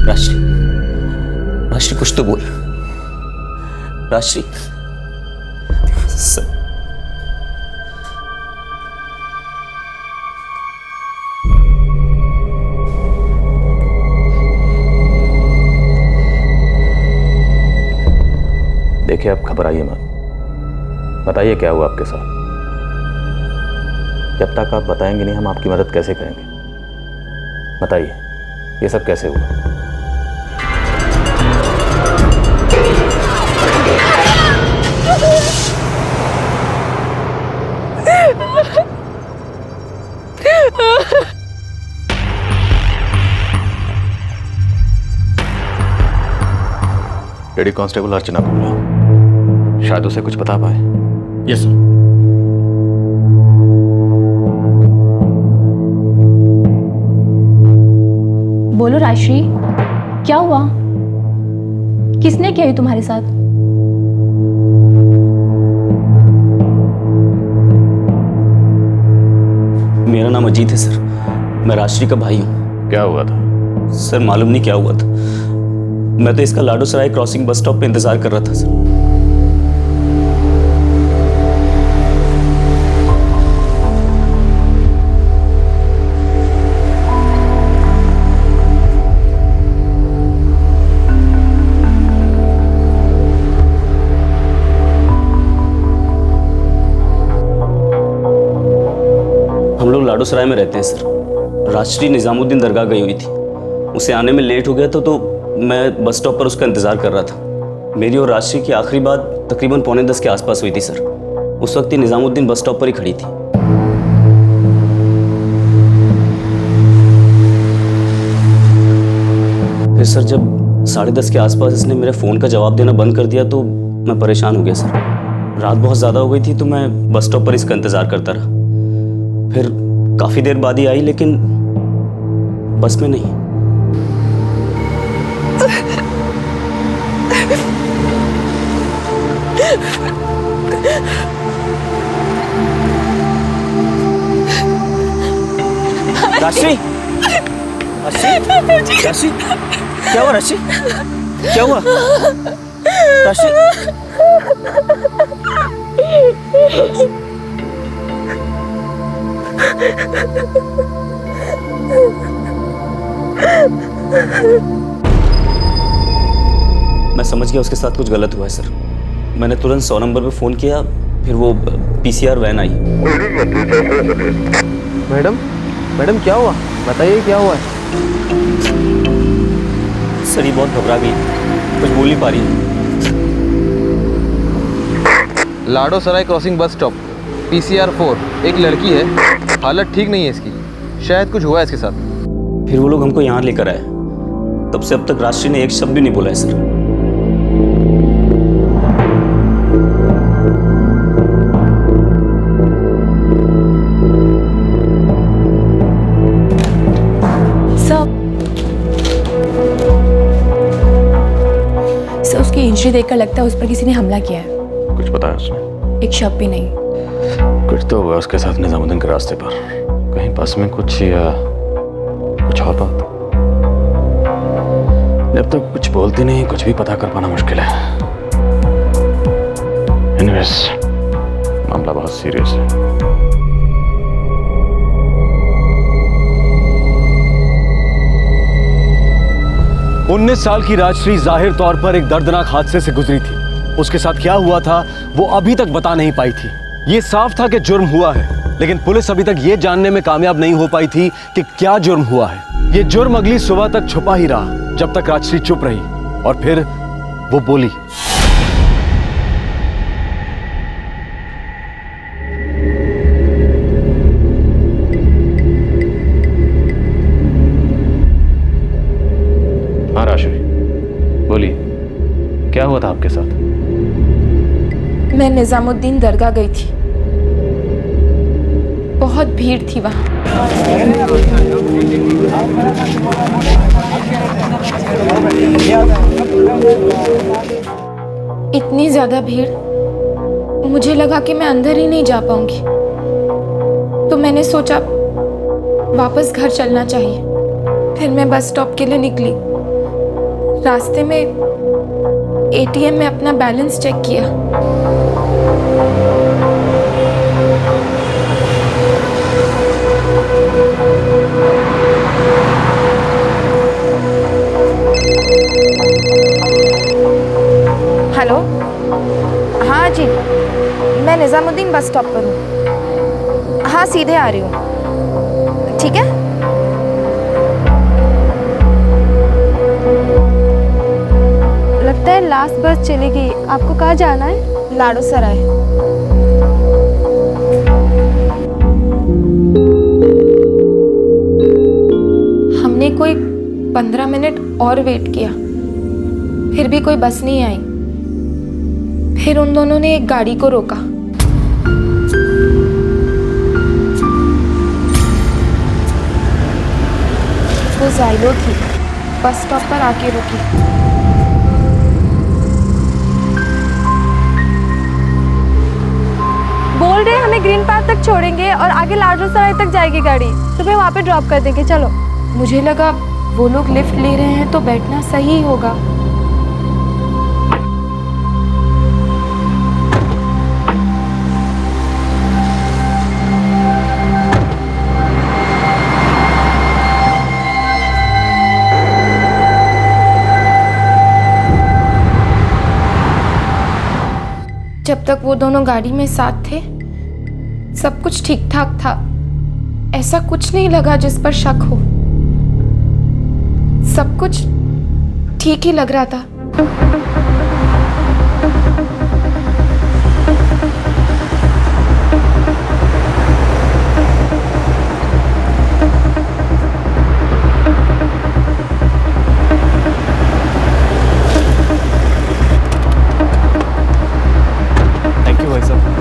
राश्री, राश्री कुछ तो बोल। राश्री सर, देखिए आप घबराइए मत, बताइए क्या हुआ आपके साथ। जब तक आप बताएंगे नहीं हम आपकी मदद कैसे करेंगे। बताइए ये सब कैसे हुआ। लेडी कांस्टेबल अर्चना बोल रहा हूं, शायद उसे कुछ बता पाए। Yes sir. बोलो राजश्री, क्या हुआ? किसने किया ये तुम्हारे साथ? मेरा नाम अजीत है सर, मैं राजश्री का भाई हूँ। क्या हुआ था? सर मालूम नहीं क्या हुआ था, मैं तो इसका लाडो सराय क्रॉसिंग बस स्टॉप पे इंतजार कर रहा था सर। हम लोग लाडो सराय में रहते हैं सर। राजश्री निजामुद्दीन दरगाह गई हुई थी, उसे आने में लेट हो गया था तो मैं बस स्टॉप पर उसका इंतजार कर रहा था। मेरी और राजश्री की आखिरी बात तकरीबन 9:45 के आसपास हुई थी सर। उस वक्त ही निजामुद्दीन बस स्टॉप पर ही खड़ी थी। फिर सर जब 10:30 के आसपास इसने मेरे फ़ोन का जवाब देना बंद कर दिया तो मैं परेशान हो गया सर। रात बहुत ज़्यादा हो गई थी तो मैं बस स्टॉप पर इसका इंतज़ार करता रहा। फिर काफ़ी देर बाद ही आई लेकिन बस में नहीं। राशि, राशि, राशि, क्या हुआ राशि? क्या हुआ राशि? मैं समझ गया उसके साथ कुछ गलत हुआ है सर। मैंने तुरंत 100 नंबर पे फ़ोन किया, फिर वो पीसीआर वैन आई। मैडम क्या हुआ? बताइए क्या हुआ है? सर ये बहुत घबरा गई, कुछ बोल नहीं पा रही है। लाडो सराय क्रॉसिंग बस स्टॉप, PCR 4, एक लड़की है, हालत ठीक नहीं है इसकी, शायद कुछ हुआ है इसके साथ। फिर वो लोग हमको यहाँ लेकर आए, तब से अब तक राजश्री ने एक शब्द भी नहीं बोला है सर। सर उसकी इंजरी देखकर लगता है उस पर किसी ने हमला किया है। कुछ बताया उसने? एक शब्द भी नहीं। कुछ तो हुआ उसके साथ निजामुद्दीन के रास्ते पर, कहीं बस में कुछ या कुछ और बात। जब तक कुछ बोलती नहीं कुछ भी पता कर पाना मुश्किल है। एनीवेज, मामला बहुत सीरियस है। 19 साल की राजश्री जाहिर तौर पर एक दर्दनाक हादसे से गुजरी थी। उसके साथ क्या हुआ था वो अभी तक बता नहीं पाई थी। ये साफ था कि जुर्म हुआ है, लेकिन पुलिस अभी तक ये जानने में कामयाब नहीं हो पाई थी कि क्या जुर्म हुआ है। ये जुर्म अगली सुबह तक छुपा ही रहा, जब तक राजश्री चुप रही और फिर वो बोली। हाँ राजश्री, बोलिए क्या क्या हुआ था आपके साथ? मैं निजामुद्दीन दरगाह गई थी। बहुत भीड़ थी वहाँ। इतनी ज्यादा भीड़, मुझे लगा कि मैं अंदर ही नहीं जा पाऊंगी। तो मैंने सोचा वापस घर चलना चाहिए। फिर मैं बस स्टॉप के लिए निकली। रास्ते में एटीएम में अपना बैलेंस चेक किया। हेलो, हाँ जी, मैं निजामुद्दीन बस स्टॉप पर हूँ। हाँ, सीधे आ रही हूँ। ठीक है। लगता है लास्ट बस चलेगी। आपको कहाँ जाना है? लाडो सराय। हमने कोई 15 मिनट और वेट किया, फिर भी कोई बस नहीं आई। फिर उन दोनों ने एक गाड़ी को रोका। वो जाइलो थी, बस स्टॉप पर आके रुकी। बोल रहे हमें ग्रीन पार्क तक छोड़ेंगे और आगे लाडो सराय तक जाएगी गाड़ी, तुम्हें वहाँ पे ड्रॉप कर देंगे। चलो। मुझे लगा वो लोग लिफ्ट ले रहे हैं तो बैठना सही होगा। जब तक वो दोनों गाड़ी में साथ थे, सब कुछ ठीक ठाक था। ऐसा कुछ नहीं लगा जिस पर शक हो। सब कुछ ठीक ही लग रहा था। थैंक यू भाई साहब।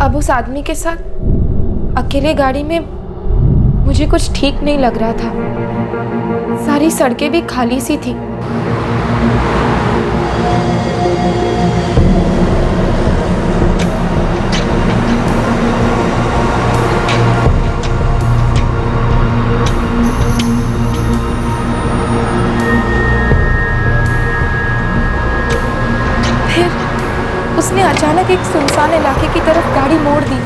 अब उस आदमी के साथ अकेले गाड़ी में मुझे कुछ ठीक नहीं लग रहा था। सारी सड़कें भी खाली सी थी। फिर उसने अचानक एक सुनसान इलाके की तरफ गाड़ी मोड़ दी।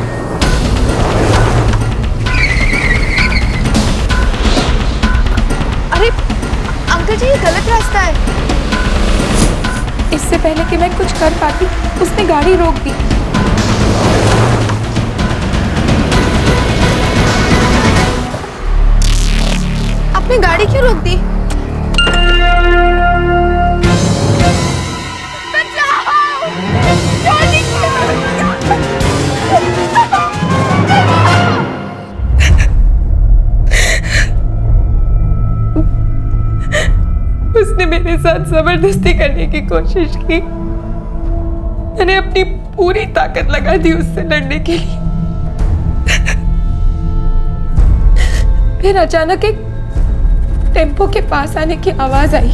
अरे अंकल जी, ये गलत रास्ता है। इससे पहले कि मैं कुछ कर पाती, उसने गाड़ी रोक दी। आपने गाड़ी क्यों रोक दी? उसने मेरे साथ जबरदस्ती करने की कोशिश की। मैंने अपनी पूरी ताकत लगा दी उससे लड़ने के लिए। फिर अचानक एक टेम्पो के पास आने की आवाज आई।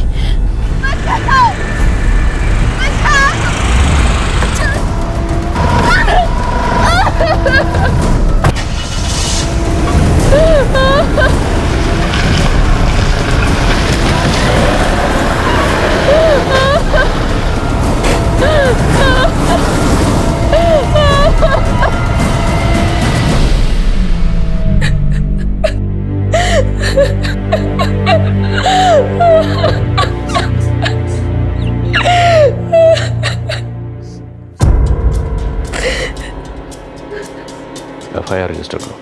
FIR रजिस्टर करो।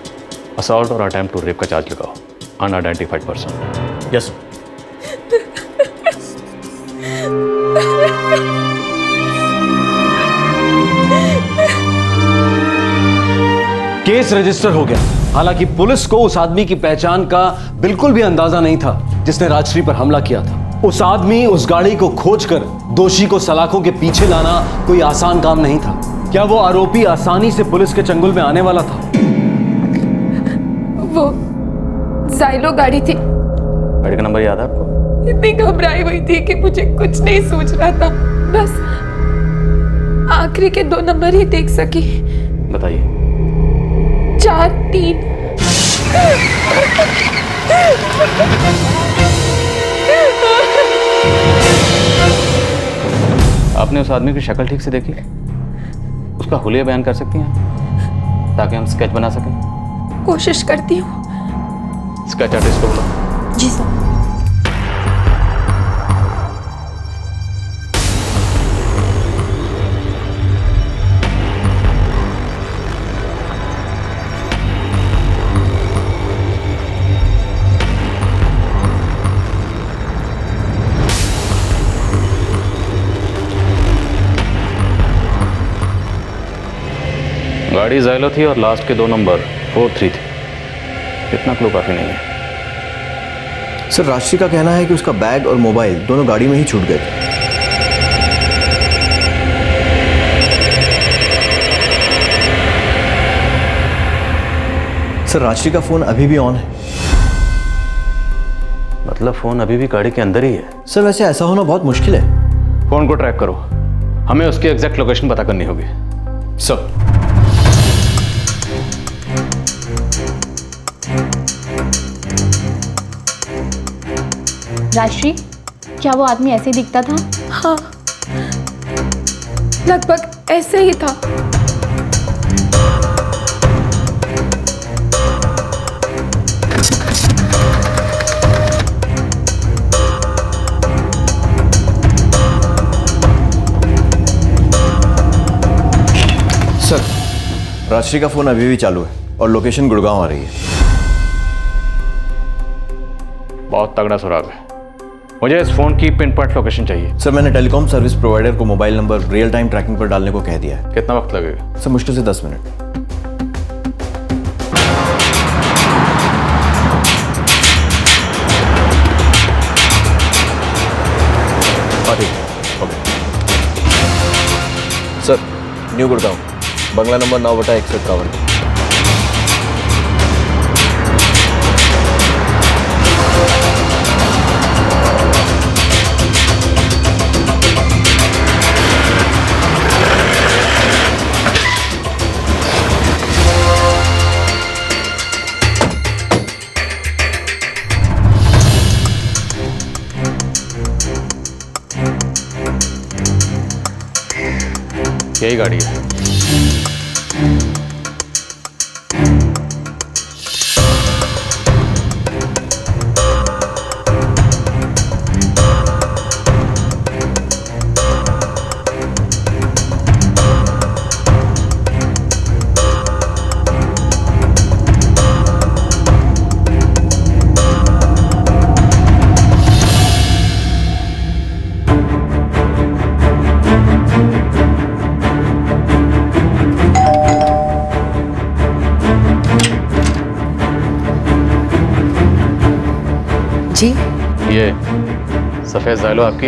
असॉल्ट और अटेम्प्ट टू रेप का चार्ज लगाओ। Unidentified person. Yes case register हो गया। हालांकि पुलिस को उस आदमी की पहचान का बिल्कुल भी अंदाजा नहीं था जिसने राजश्री पर हमला किया था। उस आदमी, उस गाड़ी को खोजकर दोषी को सलाखों के पीछे लाना कोई आसान काम नहीं था। क्या वो आरोपी आसानी से पुलिस के चंगुल में आने वाला था? वो जाइलो गाड़ी थी। गाड़ी का नंबर याद है आपको? इतनी घबराई हुई थी कि मुझे कुछ नहीं सूझ रहा था। बस आखिरी के 2 नंबर ही देख सकी। बताइए। 4-3। आपने उस आदमी की शक्ल ठीक से देखी? उसका हुलिया बयान कर सकती हैं ताकि हम स्केच बना सकें? कोशिश करती हूँ। स्केच आर्टिस्ट को बुलाओ। जी सर। गाड़ी जाइलो थी और लास्ट के 2 नंबर 4-3 थे। इतना क्लू काफी नहीं है। सर, राजश्री का कहना है कि उसका बैग और मोबाइल दोनों गाड़ी में ही छूट गए थे। सर, राजश्री का फोन अभी भी ऑन है। मतलब फोन अभी भी गाड़ी के अंदर ही है? सर, वैसे ऐसा होना बहुत मुश्किल है। फोन को ट्रैक करो, हमें उसकी एग्जैक्ट लोकेशन पता करनी होगी। सर, राजश्री, क्या वो आदमी ऐसे दिखता था? हाँ, लगभग ऐसे ही था। सर, राजश्री का फोन अभी भी चालू है और लोकेशन गुड़गांव आ रही है। बहुत तगड़ा सुराग है। मुझे इस फोन की पिन पॉइंट लोकेशन चाहिए। सर, मैंने टेलीकॉम सर्विस प्रोवाइडर को mobile number real time tracking पर डालने को कह दिया है। कितना वक्त लगेगा? सर, मुश्किल से 10 minute. Okay. Sir, new Gurgaon, bungalow number 9/151। यही गाड़ी है। जी ये सफ़ेद जाइलो आपकी?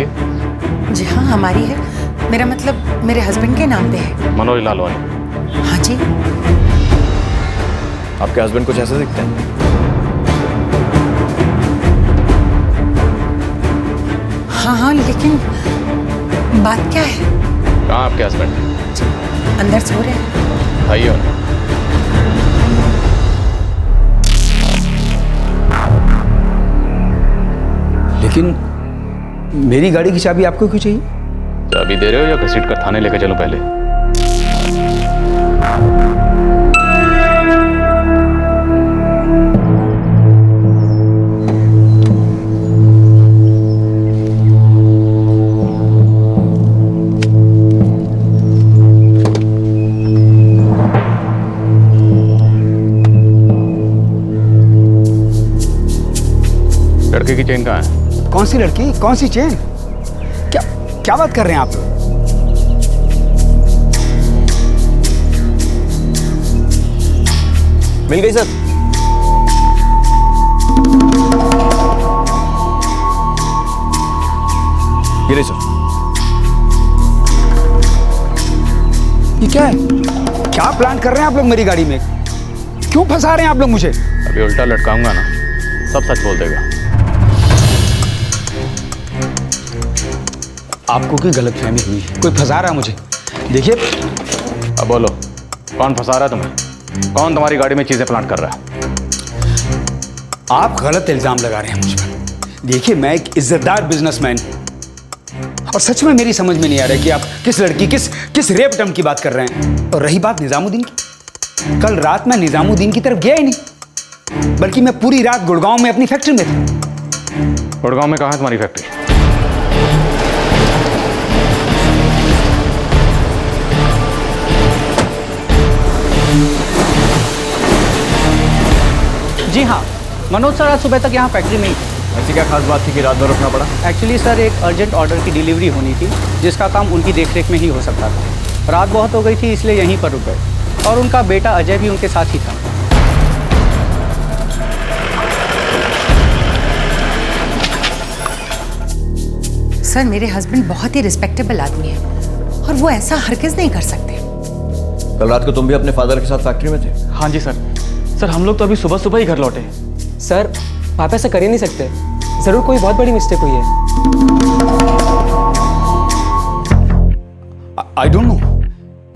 जी हाँ, हमारी है। मेरा मतलब मेरे हस्बैंड के नाम पे है। मनोज लालवानी। हाँ जी। आपके हस्बैंड कुछ ऐसे दिखते हैं? हाँ हाँ, लेकिन बात क्या है? कहाँ आपके हस्बैंड? अंदर सो रहे हैं। आइए उन्हें। लेकिन मेरी गाड़ी की चाबी आपको क्यों चाहिए? चाबी दे रहे हो या घसीट कर थाने लेके चलो पहले? लड़के की चेन कहाँ है? कौन सी लड़की, कौन सी चेन? क्या बात कर रहे हैं आप? मिल गई सर। ये रही सर। ये क्या है? क्या प्लान कर रहे हैं आप लोग मेरी गाड़ी में? क्यों फंसा रहे हैं आप लोग मुझे? अभी उल्टा लटकाऊंगा ना, सब सच बोल देगा। आपको कोई गलतफहमी हुई है, कोई फंसा रहा है मुझे। देखिए, अब बोलो, कौन फंसा रहा है तुम्हें? कौन तुम्हारी गाड़ी में चीजें प्लांट कर रहा है? आप गलत इल्जाम लगा रहे हैं मुझ पर। देखिए, मैं एक इज्जतदार बिजनेसमैन हूं और सच में मेरी समझ में नहीं आ रहा कि आप किस लड़की, किस रेप टर्म की बात कर रहे हैं। और रही बात निजामुद्दीन की, कल रात मैं निजामुद्दीन की तरफ गया ही नहीं, बल्कि मैं पूरी रात गुड़गांव में अपनी फैक्ट्री में था। गुड़गांव में कहाँ है तुम्हारी फैक्ट्री? जी हाँ, मनोज सर आज सुबह तक यहाँ फैक्ट्री में ही थे। ऐसी क्या खास बात थी कि रात भर रुकना पड़ा? एक्चुअली सर एक अर्जेंट ऑर्डर की डिलीवरी होनी थी, जिसका काम उनकी देखरेख में ही हो सकता था। रात बहुत हो गई थी, इसलिए यहीं पर रुक गए और उनका बेटा अजय भी उनके साथ ही था। सर, मेरे हस्बैंड बहुत ही रिस्पेक्टेबल आदमी है और वो ऐसा हरगिज नहीं कर सकते। कल रात को तुम भी अपने फादर के साथ फैक्ट्री में थे? हाँ जी सर। सर हम लोग तो अभी सुबह सुबह ही घर लौटे। सर आप ऐसा कर ही नहीं सकते, जरूर कोई बहुत बड़ी मिस्टेक हुई है। आई डोंट नो,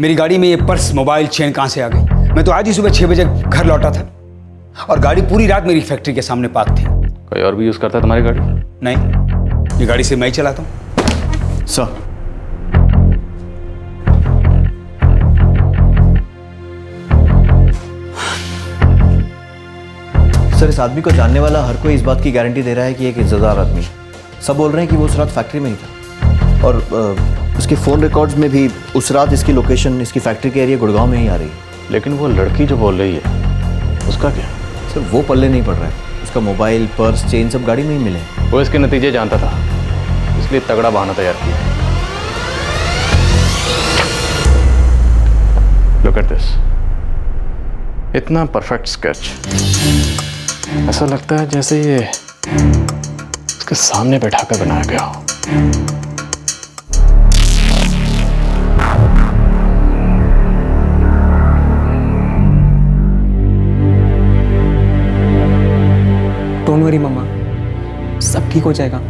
मेरी गाड़ी में ये पर्स, मोबाइल, चेन कहाँ से आ गई? मैं तो आज ही सुबह 6 बजे घर लौटा था और गाड़ी पूरी रात मेरी फैक्ट्री के सामने पार्क थी। कोई और भी यूज करता है तुम्हारी गाड़ी? नहीं, ये गाड़ी से मैं ही चलाता हूँ। सर, सर इस आदमी को जानने वाला हर कोई इस बात की गारंटी दे रहा है कि एक इज्जतदार आदमी है। सब बोल रहे हैं कि वो उस रात फैक्ट्री में ही था और उसके फ़ोन रिकॉर्ड्स में भी उस रात इसकी लोकेशन, इसकी फैक्ट्री के एरिया गुड़गांव में ही आ रही है। लेकिन वो लड़की जो बोल रही है उसका क्या? सर वो पल्ले नहीं पड़ रहा है। उसका मोबाइल, पर्स, चेन सब गाड़ी में ही मिले। वो इसके नतीजे जानता था, इसलिए तगड़ा बहाना तैयार किया। लुक एट दिस, इतना परफेक्ट स्केच, ऐसा लगता है जैसे ये उसके सामने बैठाकर बनाया गया हो। डोंट वरी मम्मा, सब ठीक हो जाएगा।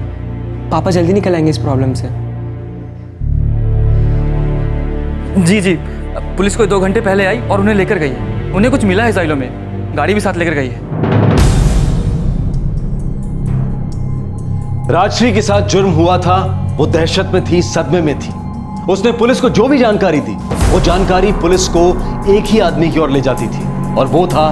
पापा जल्दी निकल आएंगे इस प्रॉब्लम से। जी, पुलिस कोई 2 घंटे पहले आई और उन्हें लेकर गई है। उन्हें कुछ मिला है साइलो में, गाड़ी भी साथ लेकर गई है। राजश्री के साथ जुर्म हुआ था, वो दहशत में थी, सदमे में थी। उसने पुलिस को जो भी जानकारी दी, वो जानकारी पुलिस को एक ही आदमी की ओर ले जाती थी और वो था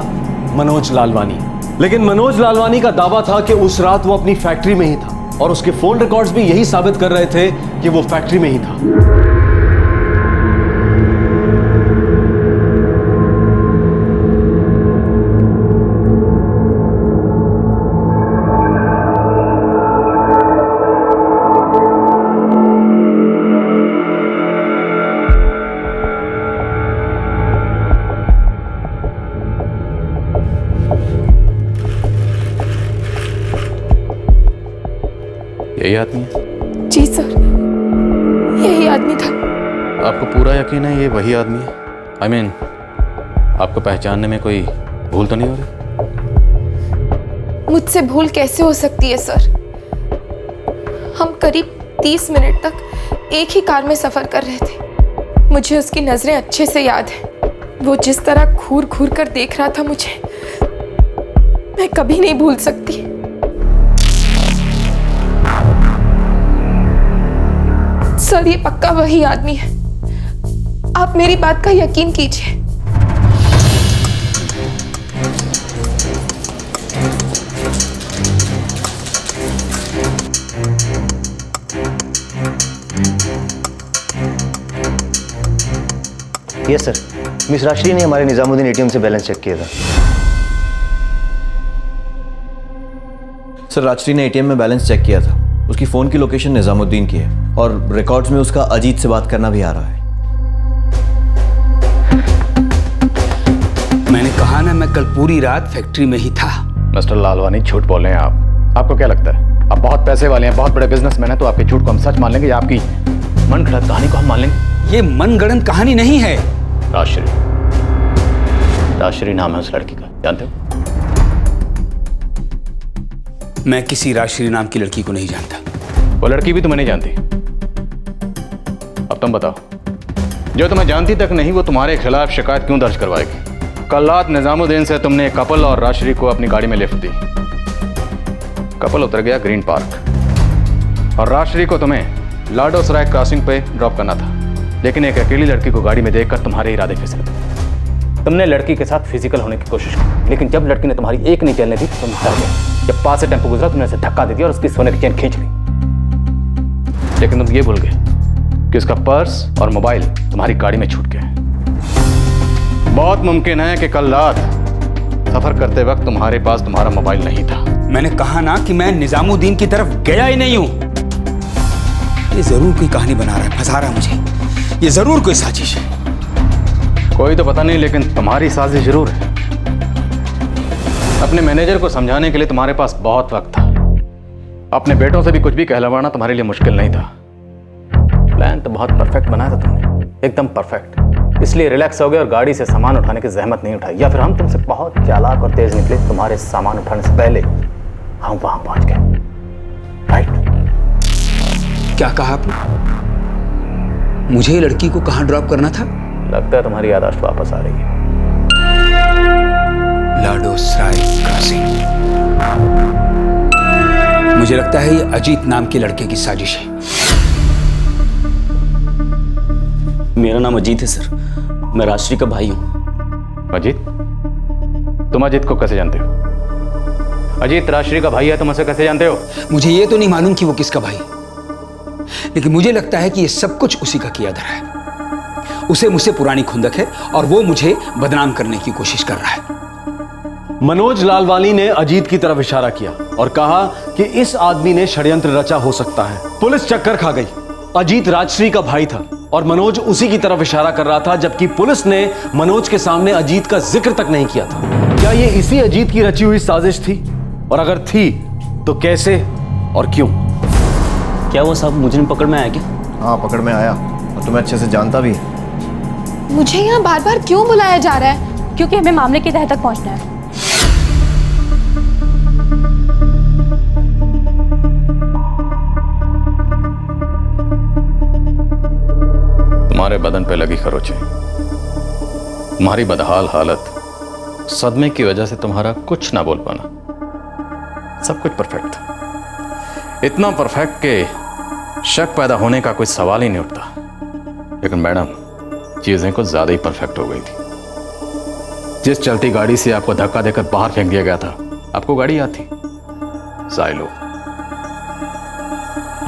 मनोज लालवानी। लेकिन मनोज लालवानी का दावा था कि उस रात वो अपनी फैक्ट्री में ही था और उसके फोन रिकॉर्ड्स भी यही साबित कर रहे थे कि वो फैक्ट्री में ही था। यही आदमी है? जी सर, यही आदमी था। आपको पूरा यकीन है ये वही आदमी है? I mean, आपको पहचानने में कोई भूल तो नहीं हो रही? मुझसे भूल कैसे हो सकती है सर? हम करीब 30 मिनट तक एक ही कार में सफर कर रहे थे। मुझे उसकी नजरें अच्छे से याद है। वो जिस तरह घूर घूर कर देख रहा था मुझे, मैं कभी नहीं भूल सकती। सर ये पक्का वही आदमी है, आप मेरी बात का यकीन कीजिए। यस सर, मिस राजश्री ने हमारे निजामुद्दीन एटीएम से बैलेंस चेक किया था। सर राजश्री ने एटीएम में बैलेंस चेक किया था। उसकी फ़ोन की लोकेशन निजामुद्दीन की है और रिकॉर्ड्स में उसका अजीत से बात करना भी आ रहा है। मैंने कहा ना, मैं कल पूरी रात फैक्ट्री में ही था। मिस्टर लालवानी, झूठ बोल रहे हैं आप। आपको क्या लगता है आप बहुत पैसे वाले हैं, बहुत बड़े बिजनेसमैन हैं, तो आपके झूठ को हम सच मान लेंगे या आपकी मनगढ़ंत कहानी को हम मान लेंगे? ये मनगढ़ंत कहानी नहीं है। राजश्री, राजश्री नाम है उस लड़की का, जानते हो? मैं किसी राजश्री नाम की लड़की को नहीं जानता। वो लड़की भी तुम्हें नहीं जानती। अब तुम बताओ, जो तुम्हें जानती तक नहीं वो तुम्हारे खिलाफ शिकायत क्यों दर्ज करवाएगी? कल रात निजामुद्दीन से तुमने कपल और राजश्री को अपनी गाड़ी में लिफ्ट दी। कपल उतर गया ग्रीन पार्क और राजश्री को तुम्हें लाडो सराय क्रॉसिंग पे ड्रॉप करना था, लेकिन एक अकेली लड़की को गाड़ी में देखकर तुम्हारे इरादे फिसले। तुमने लड़की के साथ फिजिकल होने की कोशिश की, लेकिन जब लड़की ने तुम्हारी एक नहीं चलने दी तो तुम डर गए। जब पास से टेंपो गुजरा तुमने उसे धक्का दे दिया और उसकी सोने की चेन खींच ली। लेकिन तुम ये भूल गए कि उसका पर्स और मोबाइल तुम्हारी गाड़ी में छूट गए। बहुत मुमकिन है कि कल रात सफर करते वक्त तुम्हारे पास तुम्हारा मोबाइल नहीं था। मैंने कहा ना कि मैं निजामुद्दीन की तरफ गया ही नहीं हूं। ये जरूर कोई कहानी बना रहा है, फंसा रहा है मुझे। ये जरूर कोई साजिश है। कोई तो पता नहीं, लेकिन तुम्हारी साजिश जरूर है। अपने मैनेजर को समझाने के लिए तुम्हारे पास बहुत वक्त था। अपने बेटों से भी कुछ भी कहलवाना तुम्हारे लिए मुश्किल नहीं था। प्लान तो बहुत परफेक्ट बनाया था तुमने, एकदम परफेक्ट। इसलिए रिलैक्स हो गए और गाड़ी से सामान उठाने की जहमत नहीं उठाई, या फिर हम तुमसे बहुत चालाक और तेज निकले, तुम्हारे सामान उठाने से पहले हम वहां पहुंच गए। राइट? क्या कहा आपने? मुझे ये लड़की को कहां ड्रॉप करना था? लगता है तुम्हारी याददाश्त वापस आ रही है। लाडो सराय क्रॉसिंग। मुझे लगता है ये अजीत नाम के लड़के की साजिश है। मेरा नाम अजीत है सर, मैं राजश्री का भाई हूं। अजीत? तुम अजीत को कैसे जानते हो? अजीत राजश्री का भाई है, तुम उसे कैसे जानते हो? मुझे ये तो नहीं मालूम कि वो किसका भाई, लेकिन मुझे लगता है कि ये सब कुछ उसी का किया धरा है। उसे मुझसे पुरानी खुंदक है और वो मुझे बदनाम करने की कोशिश कर रहा है। मनोज लालवानी ने अजीत की तरफ इशारा किया और कहा कि इस आदमी ने षड्यंत्र रचा हो सकता है। पुलिस चक्कर खा गई। अजीत राजश्री का भाई था और मनोज उसी की तरफ इशारा कर रहा था, जबकि पुलिस ने मनोज के सामने अजीत का जिक्र तक नहीं किया था। क्या ये इसी अजीत की रची हुई साजिश थी? और अगर थी तो कैसे और क्यों? क्या वो साहब मुझे पकड़ में आया क्या? हाँ, पकड़ में आया और तुम्हें अच्छे से जानता भी है। मुझे यहाँ बार बार क्यों बुलाया जा रहा है? क्योंकि हमें मामले की तह तक पहुंचना है। तुम्हारे बदन पे लगी खरोंचें, तुम्हारी बदहाल हालत, सदमे की वजह से तुम्हारा कुछ ना बोल पाना, सब कुछ परफेक्ट था। इतना परफेक्ट कि शक पैदा होने का कोई सवाल ही नहीं उठता। लेकिन मैडम, चीजें कुछ ज्यादा ही परफेक्ट हो गई थी। जिस चलती गाड़ी से आपको धक्का देकर बाहर फेंक दिया गया था, आपको गाड़ी याद थी? साइलो।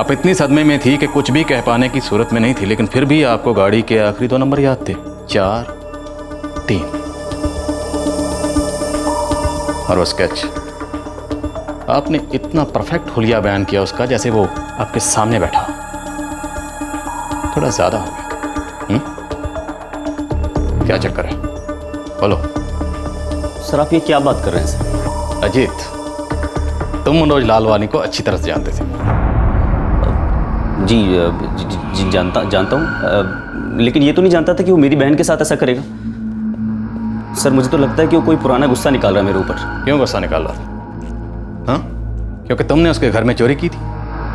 आप इतनी सदमे में थी कि कुछ भी कह पाने की सूरत में नहीं थी, लेकिन फिर भी आपको गाड़ी के आखिरी 2 नंबर याद थे, 4, 3। और वो स्केच, आपने इतना परफेक्ट हुलिया बयान किया उसका जैसे वो आपके सामने बैठा। थोड़ा ज्यादा हो गया। क्या चक्कर है? बोलो। सर आप ये क्या बात कर रहे हैं सर? अजीत, तुम मनोज लालवानी को अच्छी तरह से जानते थे। जी जानता हूँ, लेकिन ये तो नहीं जानता था कि वो मेरी बहन के साथ ऐसा करेगा। सर मुझे तो लगता है कि वो कोई पुराना गुस्सा निकाल रहा है मेरे ऊपर। क्यों गुस्सा निकाल रहा था? हाँ, क्योंकि तुमने उसके घर में चोरी की थी,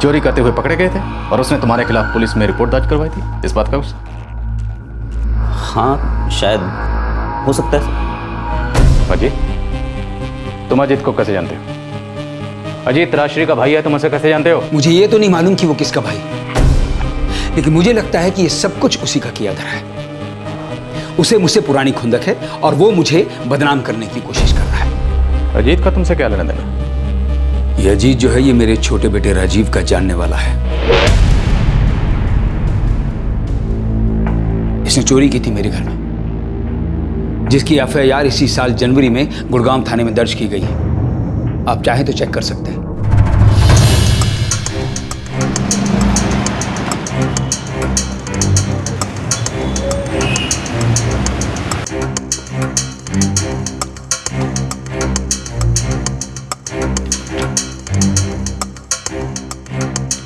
चोरी करते हुए पकड़े गए थे और उसने तुम्हारे खिलाफ पुलिस में रिपोर्ट दर्ज करवाई थी। इस बात का गुस्सा? हाँ शायद हो सकता है। अजीत, तुम अजीत को कैसे जानते हो? अजीत राजश्री का भाई है, तुम उसे कैसे जानते हो? मुझे ये तो नहीं मालूम कि वो किसका भाई, लेकिन मुझे लगता है कि ये सब कुछ उसी का किया धरा है। उसे मुझसे पुरानी खुंदक है और वो मुझे बदनाम करने की कोशिश कर रहा है। अजीत का तुमसे क्या लेना देना? ये अजीत जो है, ये मेरे छोटे बेटे राजीव का जानने वाला है। इसने चोरी की थी मेरे घर में, जिसकी एफआईआर इसी साल जनवरी में गुड़गांव थाने में दर्ज की गई है। आप चाहें तो चेक कर सकते हैं।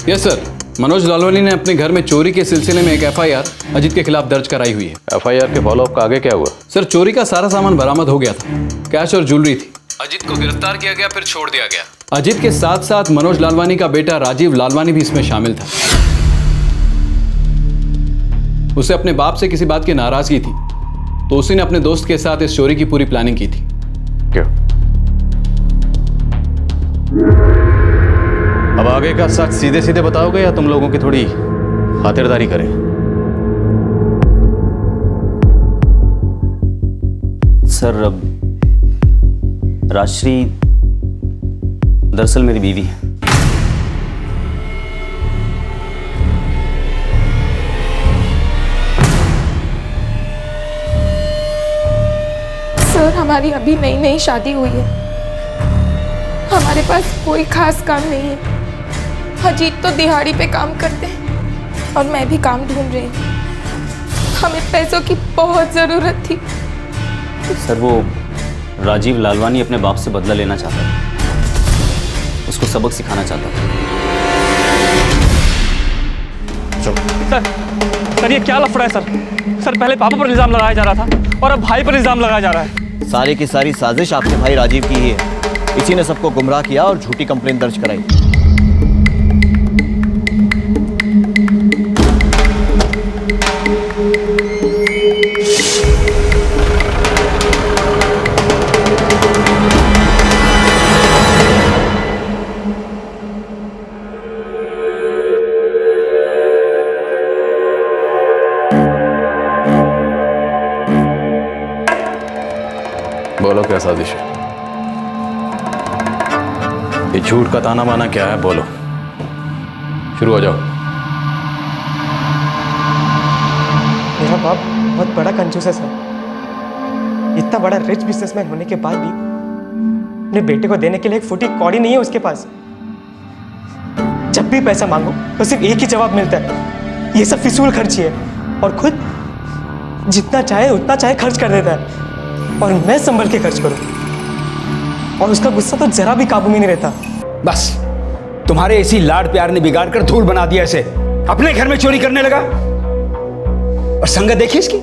यस सर, मनोज लालवानी ने अपने घर में चोरी के सिलसिले में एक एफआईआर अजीत के खिलाफ दर्ज कराई हुई है। एफआईआर के फॉलोअप का आगे क्या हुआ? सर, चोरी का सारा सामान बरामद हो गया था, कैश और ज्वेलरी थी। अजीत को गिरफ्तार किया गया, फिर छोड़ दिया गया। अजीत के साथ साथ मनोज लालवानी का बेटा राजीव लालवानी भी इसमें शामिल था। उसे अपने बाप से किसी बात की नाराजगी थी, तो उसी ने अपने दोस्त के साथ इस चोरी की पूरी प्लानिंग की थी। क्यों? अब आगे का सच सीधे सीधे बताओगे या तुम लोगों की थोड़ी खातिरदारी करें? सर, अब राजश्री दरअसल मेरी बीवी है। सर, हमारी अभी नई नई शादी हुई है, हमारे पास कोई खास काम नहीं है। अजीत तो दिहाड़ी पे काम करते हैं और मैं भी काम ढूंढ रही हूँ। हमें पैसों की बहुत ज़रूरत थी। सर, वो राजीव लालवानी अपने बाप से बदला लेना चाहता था, उसको सबक सिखाना चाहता था। सर ये क्या लफड़ा है सर? पहले पापा पर इल्जाम लगाया जा रहा था और अब भाई पर इल्जाम लगाया जा रहा है। सारी की सारी साजिश आपके भाई राजीव की ही है। इसी ने सबको गुमराह किया और झूठी कंप्लेंट दर्ज कराई। बोलो क्या साजिश है? ये झूठ का ताना बाना क्या है? बोलो, शुरू हो जाओ। मेरा बाप बहुत बड़ा कंजूस है सर। इतना बड़ा रिच बिजनेसमैन होने के बाद भी अपने बेटे को देने के लिए एक फुटी कौड़ी नहीं है उसके पास। जब भी पैसा मांगो तो सिर्फ एक ही जवाब मिलता है, ये सब फिजूल खर्ची है, और खुद जितना चाहे उतना चाहे खर्च कर देता है, और मैं संभल के खर्च करूं, और उसका गुस्सा तो जरा भी काबू में नहीं रहता। बस तुम्हारे इसी लाड प्यार ने बिगाड़ कर धूल बना दिया इसे। अपने घर में चोरी करने लगा, और संगत देखिए इसकी,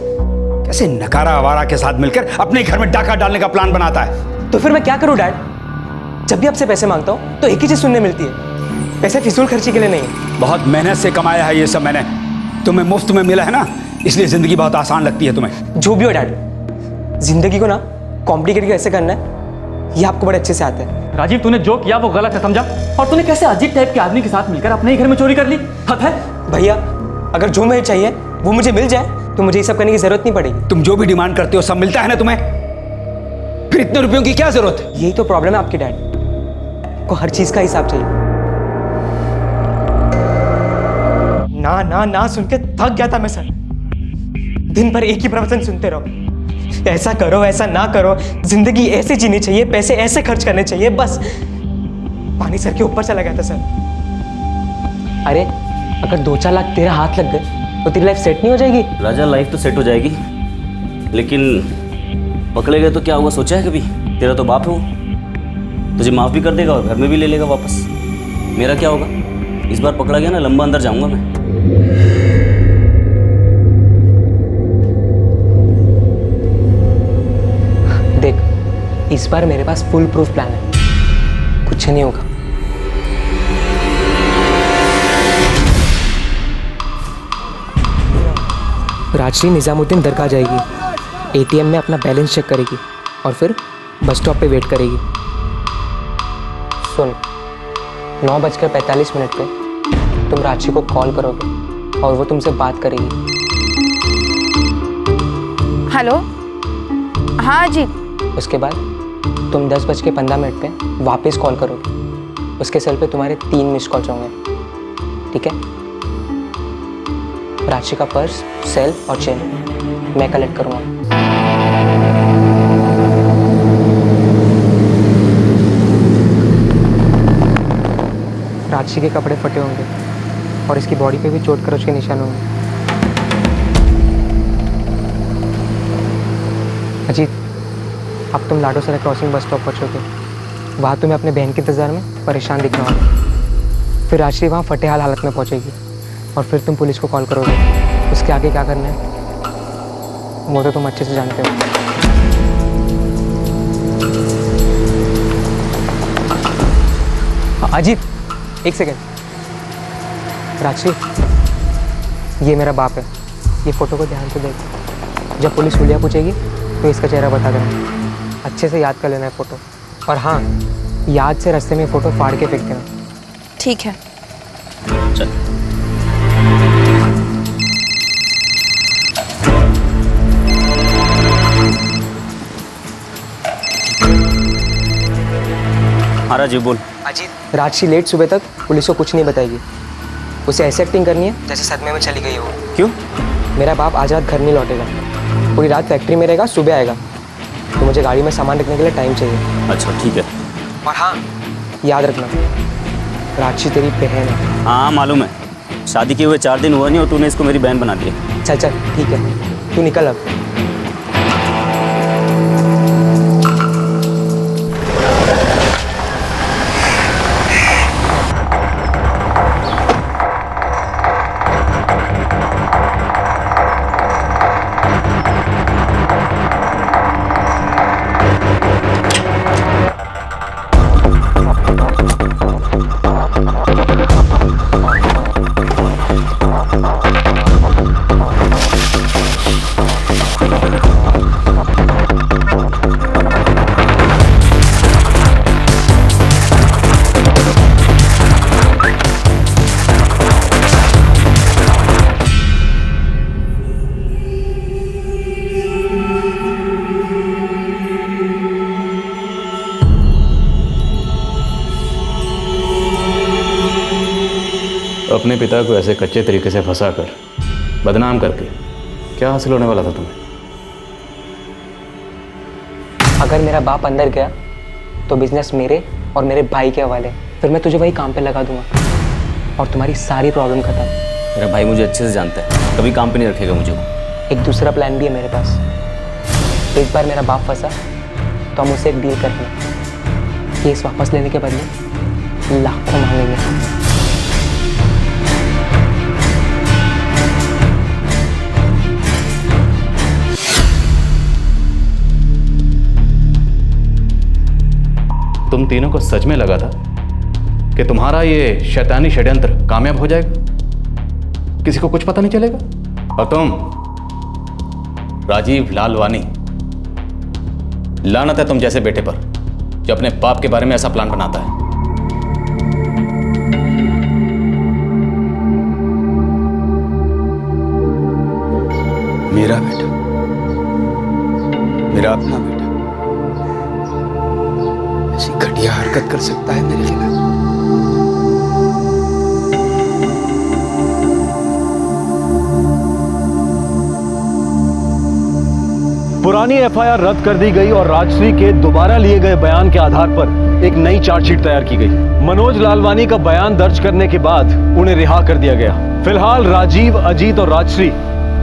कैसे नकारा आवारा के साथ मिलकर अपने घर में डाका डालने का प्लान बनाता है। तो फिर मैं क्या करूं डैड? जब भी आपसे पैसे मांगता हूं तो एक ही चीज सुनने मिलती है, पैसे फिजूल खर्ची के लिए नहीं है। बहुत मेहनत से कमाया है ये सब मैंने, तुम्हें मुफ्त में मिला है ना, इसलिए जिंदगी बहुत आसान लगती है तुम्हें। जो भी हो डैड, जिंदगी को ना कॉम्प्लिकेट कैसे करना है ये आपको बड़े अच्छे से आता है। राजीव, तूने जो किया वो गलत है, समझा? और तूने कैसे अजीत टाइप के आदमी के साथ मिलकर अपने ही घर में चोरी कर ली? हद है भैया। अगर जो मुझे चाहिए वो मुझे मिल जाए तो मुझे ये सब करने की जरूरत नहीं पड़ेगी। तुम जो भी डिमांड करते हो सब मिलता है ना तुम्हें, फिर इतने रुपयों की क्या जरूरत है? यही तो प्रॉब्लम है आपकी डैड को, हर चीज का हिसाब चाहिए। ना ना ना सुन के थक गया था मैं सर। दिन भर एक ही प्रवचन सुनते रहो, ऐसा करो ऐसा ना करो, जिंदगी ऐसे जीनी चाहिए, पैसे ऐसे खर्च करने चाहिए, बस पानी सर के ऊपर चला गया था सर। अरे अगर 2-4 लाख तेरा हाथ लग गए तो तेरी लाइफ सेट नहीं हो जाएगी? राजा, लाइफ तो सेट हो जाएगी, लेकिन पकड़े गए तो क्या होगा सोचा है कभी? तेरा तो बाप है वो, तुझे माफ़ भी कर देगा और घर में भी ले लेगा वापस। मेरा क्या होगा? इस बार पकड़ा गया ना, लंबा अंदर जाऊंगा मैं। देख, इस बार मेरे पास फुल प्रूफ प्लान है, कुछ नहीं होगा। राजश्री निजामुद्दीन दरगाह जाएगी, एटीएम में अपना बैलेंस चेक करेगी और फिर बस स्टॉप पे वेट करेगी। सुन, 9:45 पे तुम राजश्री को कॉल करोगे और वो तुमसे बात करेगी। हेलो, हाँ जी। उसके बाद तुम 10:15 पे वापस कॉल करोगे। उसके सेल पे तुम्हारे 3 मिस कॉल्स होंगे, ठीक है? राशि का पर्स, सेल और चेन मैं कलेक्ट करूँगा। राशि के कपड़े फटे होंगे और इसकी बॉडी पे भी चोट खरोच के निशान होंगे। अजीत, अब तुम लाडो सराय क्रॉसिंग बस स्टॉप पहुँचोगे। वहाँ तुम्हें अपने बहन के इंतज़ार में परेशान दिखना होगा। फिर राजश्री वहाँ फटेहाल हालत में पहुँचेगी और फिर तुम पुलिस को कॉल करोगे। उसके आगे क्या करना है वो तो तुम अच्छे से जानते हो। अजीत, एक सेकेंड। राजश्री, ये मेरा बाप है। ये फ़ोटो को ध्यान से देख। जब पुलिस हुलिया पूछेगी तो इसका चेहरा बता देना। अच्छे से याद कर लेना है फ़ोटो। और हाँ, याद से रास्ते में फ़ोटो फाड़ के फेंक देना। ठीक है। चल। हाँ राजीव बोल। अजीत, राजश्री लेट सुबह तक पुलिस को कुछ नहीं बताएगी। उसे ऐसे एक्टिंग करनी है जैसे सदमे में चली गई हो। क्यों? मेरा बाप आज रात घर नहीं लौटेगा, पूरी रात फैक्ट्री में रहेगा, सुबह आएगा। तो मुझे गाड़ी में सामान रखने के लिए टाइम चाहिए। अच्छा ठीक है। और हाँ, याद रखना राजश्री तेरी बहन है। हाँ मालूम है, शादी किए हुए 4 दिन हुआ नहीं और तूने इसको मेरी बहन बना दिया। चल चल ठीक है, तू निकल अब। अपने पिता को ऐसे कच्चे तरीके से फंसा कर बदनाम करके क्या हासिल होने वाला था तुम्हें? अगर मेरा बाप अंदर गया तो बिजनेस मेरे और मेरे भाई के हवाले। फिर मैं तुझे वही काम पे लगा दूंगा और तुम्हारी सारी प्रॉब्लम खत्म। मेरा भाई मुझे अच्छे से जानता है, कभी काम पे नहीं रखेगा मुझे। एक दूसरा प्लान भी है मेरे पास। एक बार मेरा बाप फंसा तो हम उसे एक डील करेंगे। केस वापस लेने के बदले लाखों मांगेंगे। तुम तीनों को सच में लगा था कि तुम्हारा ये शैतानी षड्यंत्र कामयाब हो जाएगा, किसी को कुछ पता नहीं चलेगा? और तुम राजीव लालवानी, लानत है तुम जैसे बेटे पर जो अपने बाप के बारे में ऐसा प्लान बनाता है। मेरा बेटा, मेरा अपना बेटा ऐसी घटिया हरकत कर सकता है मेरे खिलाफ? पुरानी एफआईआर रद्द कर दी गई और राजश्री के दोबारा लिए गए बयान के आधार पर एक नई चार्जशीट तैयार की गई। मनोज लालवानी का बयान दर्ज करने के बाद उन्हें रिहा कर दिया गया। फिलहाल राजीव, अजीत और राजश्री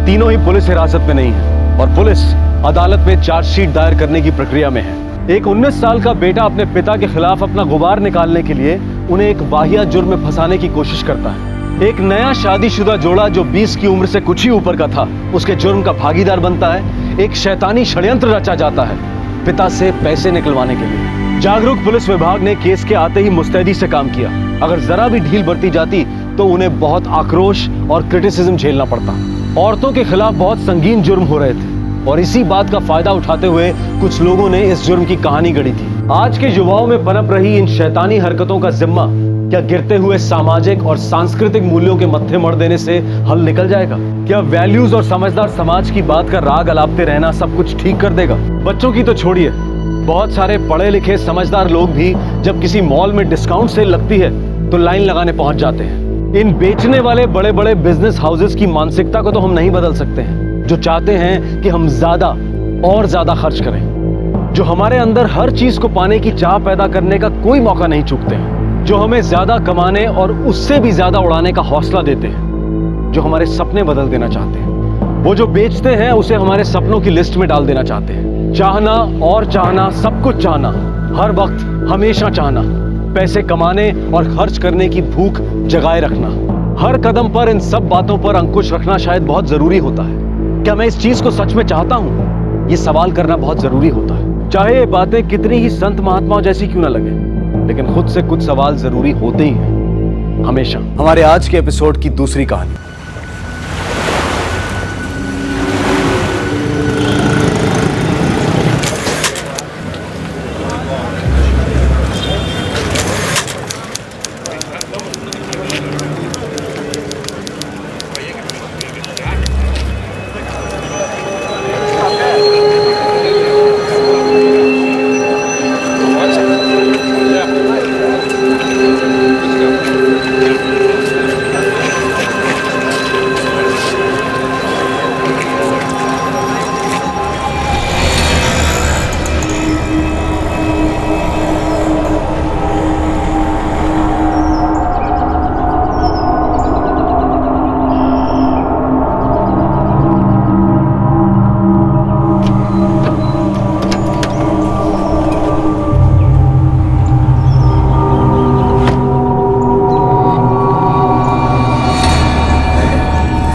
तीनों ही पुलिस हिरासत में नहीं है और पुलिस अदालत में चार्जशीट दायर करने की प्रक्रिया में है। एक 19 साल का बेटा अपने पिता के खिलाफ अपना गुबार निकालने के लिए उन्हें एक वाहियात जुर्म में फंसाने की कोशिश करता है। एक नया शादीशुदा जोड़ा जो 20 की उम्र से कुछ ही ऊपर का था, उसके जुर्म का भागीदार बनता है। एक शैतानी षड्यंत्र रचा जाता है पिता से पैसे निकलवाने के लिए। जागरूक पुलिस विभाग ने केस के आते ही मुस्तैदी से काम किया। अगर जरा भी ढील बरती जाती तो उन्हें बहुत आक्रोश और क्रिटिसिज्म झेलना पड़ता। औरतों के खिलाफ बहुत संगीन जुर्म हो रहे थे और इसी बात का फायदा उठाते हुए कुछ लोगों ने इस जुर्म की कहानी गढ़ी थी। आज के युवाओं में पनप रही इन शैतानी हरकतों का जिम्मा क्या गिरते हुए सामाजिक और सांस्कृतिक मूल्यों के मत्थे मर देने से हल निकल जाएगा? क्या वैल्यूज और समझदार समाज की बात का राग अलापते रहना सब कुछ ठीक कर देगा? बच्चों की तो छोड़िए, बहुत सारे पढ़े लिखे समझदार लोग भी जब किसी मॉल में डिस्काउंट सेल लगती है तो लाइन लगाने पहुंच जाते हैं। इन बेचने वाले बड़े बड़े बिजनेस हाउसेस की मानसिकता को तो हम नहीं बदल सकते हैं, जो चाहते हैं कि हम ज्यादा और ज्यादा खर्च करें, जो हमारे अंदर हर चीज को पाने की चाह पैदा करने का कोई मौका नहीं चूकते हैं, जो हमें ज्यादा कमाने और उससे भी ज्यादा उड़ाने का हौसला देते हैं, जो हमारे सपने बदल देना चाहते हैं। वो जो बेचते हैं उसे हमारे सपनों की लिस्ट में डाल देना चाहते हैं। चाहना और चाहना, सब कुछ चाहना, हर वक्त हमेशा चाहना, पैसे कमाने और खर्च करने की भूख जगाए रखना। हर कदम पर इन सब बातों पर अंकुश रखना शायद बहुत जरूरी होता है। क्या मैं इस चीज को सच में चाहता हूं? ये सवाल करना बहुत जरूरी होता है। चाहे ये बातें कितनी ही संत महात्माओं जैसी क्यों ना लगे, लेकिन खुद से कुछ सवाल जरूरी होते ही हैं, हमेशा। हमारे आज के एपिसोड की दूसरी कहानी।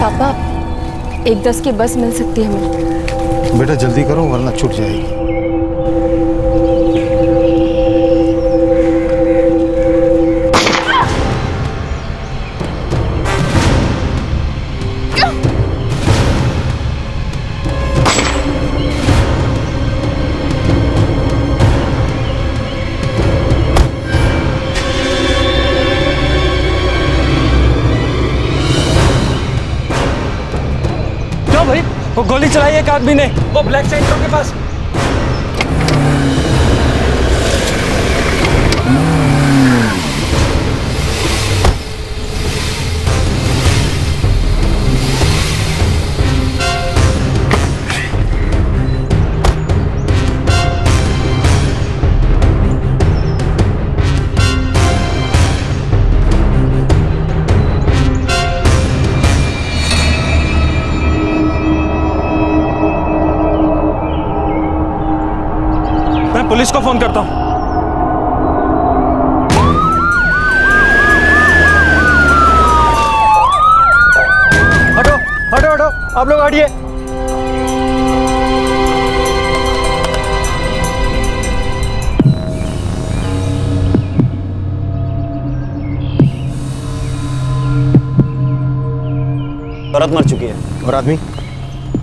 पापा 1:10 की बस मिल सकती है हमें? बेटा जल्दी करो वरना छूट जाएगी। भाई वो गोली चलाई एक आदमी ने, वो ब्लैक सेंटर के पास। पुलिस को फोन करता हूं। हटो हटो हटो, आप लोग हटिए। औरत मर चुकी है। और आदमी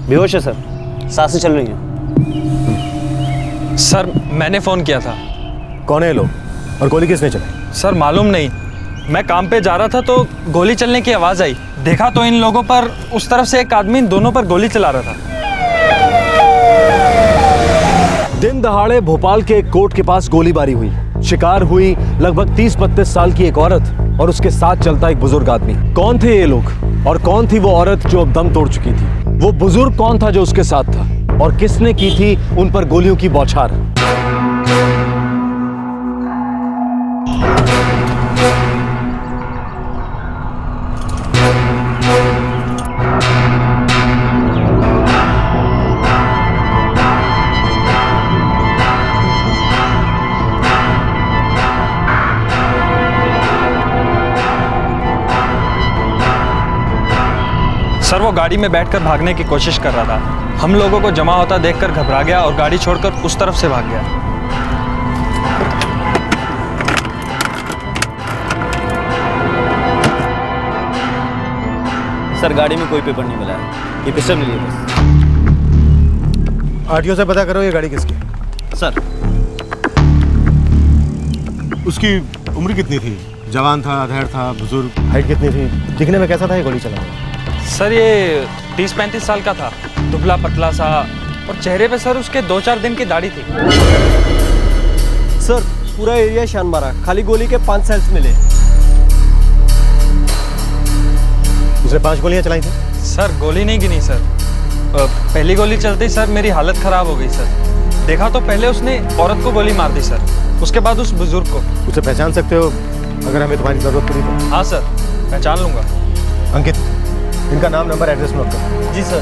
बेहोश है सर, सांसें चल रही हैं। सर मैंने फोन किया था। कौन है लोग और गोली किसने चलाई? सर मालूम नहीं, मैं काम पे जा रहा था तो गोली चलने की आवाज आई। देखा तो इन लोगों पर उस तरफ से एक आदमी इन दोनों पर गोली चला रहा था। दिन दहाड़े भोपाल के एक कोर्ट के पास गोलीबारी हुई। शिकार हुई लगभग 30-32 साल की एक औरत और उसके साथ चलता एक बुजुर्ग आदमी। कौन थे ये लोग और कौन थी वो औरत जो अब दम तोड़ चुकी थी? वो बुजुर्ग कौन था जो उसके साथ था और किसने की थी उन पर गोलियों की बौछार? सर वो गाड़ी में बैठकर भागने की कोशिश कर रहा था। हम लोगों को जमा होता देखकर घबरा गया और गाड़ी छोड़कर उस तरफ से भाग गया। सर गाड़ी में कोई पेपर नहीं मिला है, ये पिस्टल मिली है बस। आरटीओ से पता करो ये गाड़ी किसकी? सर उसकी उम्र कितनी थी? जवान था, अधेड़ था, बुजुर्ग? हाइट कितनी थी? दिखने में कैसा था ये गोली चला? सर ये 30-35 साल का था, दुबला पतला सा, और चेहरे पे सर उसके 2-4 दिन की दाढ़ी थी। सर पूरा एरिया शान मारा, खाली गोली के 5 सेल्स मिले। उसने 5 गोलियां चलाई थी? सर गोली नहीं गिनी सर। पहली गोली चलते ही सर मेरी हालत खराब हो गई सर। देखा तो पहले उसने औरत को गोली मार दी सर, उसके बाद उस बुजुर्ग को। उसे पहचान सकते हो अगर हमें तुम्हारी जरूरत पड़ी तो? हाँ सर पहचान लूंगा। अंकित इनका नाम नंबर एड्रेस नोट करो। जी सर।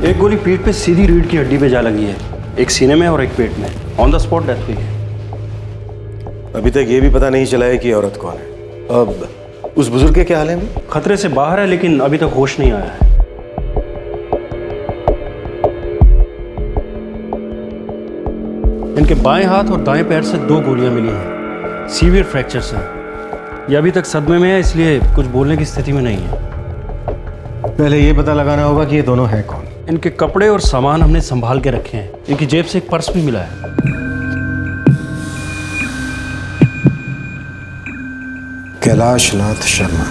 एक गोली पीठ पे सीधी रीढ़ की हड्डी पे जा लगी है, एक सीने में और एक पेट में। ऑन द स्पॉट डेथ हुई है। अभी तक ये भी पता नहीं चला है कि ये औरत कौन है। अब उस बुजुर्ग के क्या हाल है? खतरे से बाहर है लेकिन अभी तक होश नहीं आया है। इनके बाएं हाथ और दाएं पैर से 2 गोलियां मिली हैं। सीवियर फ्रैक्चर्स हैं। ये अभी तक सदमे में है, इसलिए कुछ बोलने की स्थिति में नहीं है। पहले ये पता लगाना होगा कि ये दोनों हैं कौन। इनके कपड़े और सामान हमने संभाल के रखे हैं। इनकी जेब से एक पर्स भी मिला है। कैलाश नाथ शर्मा,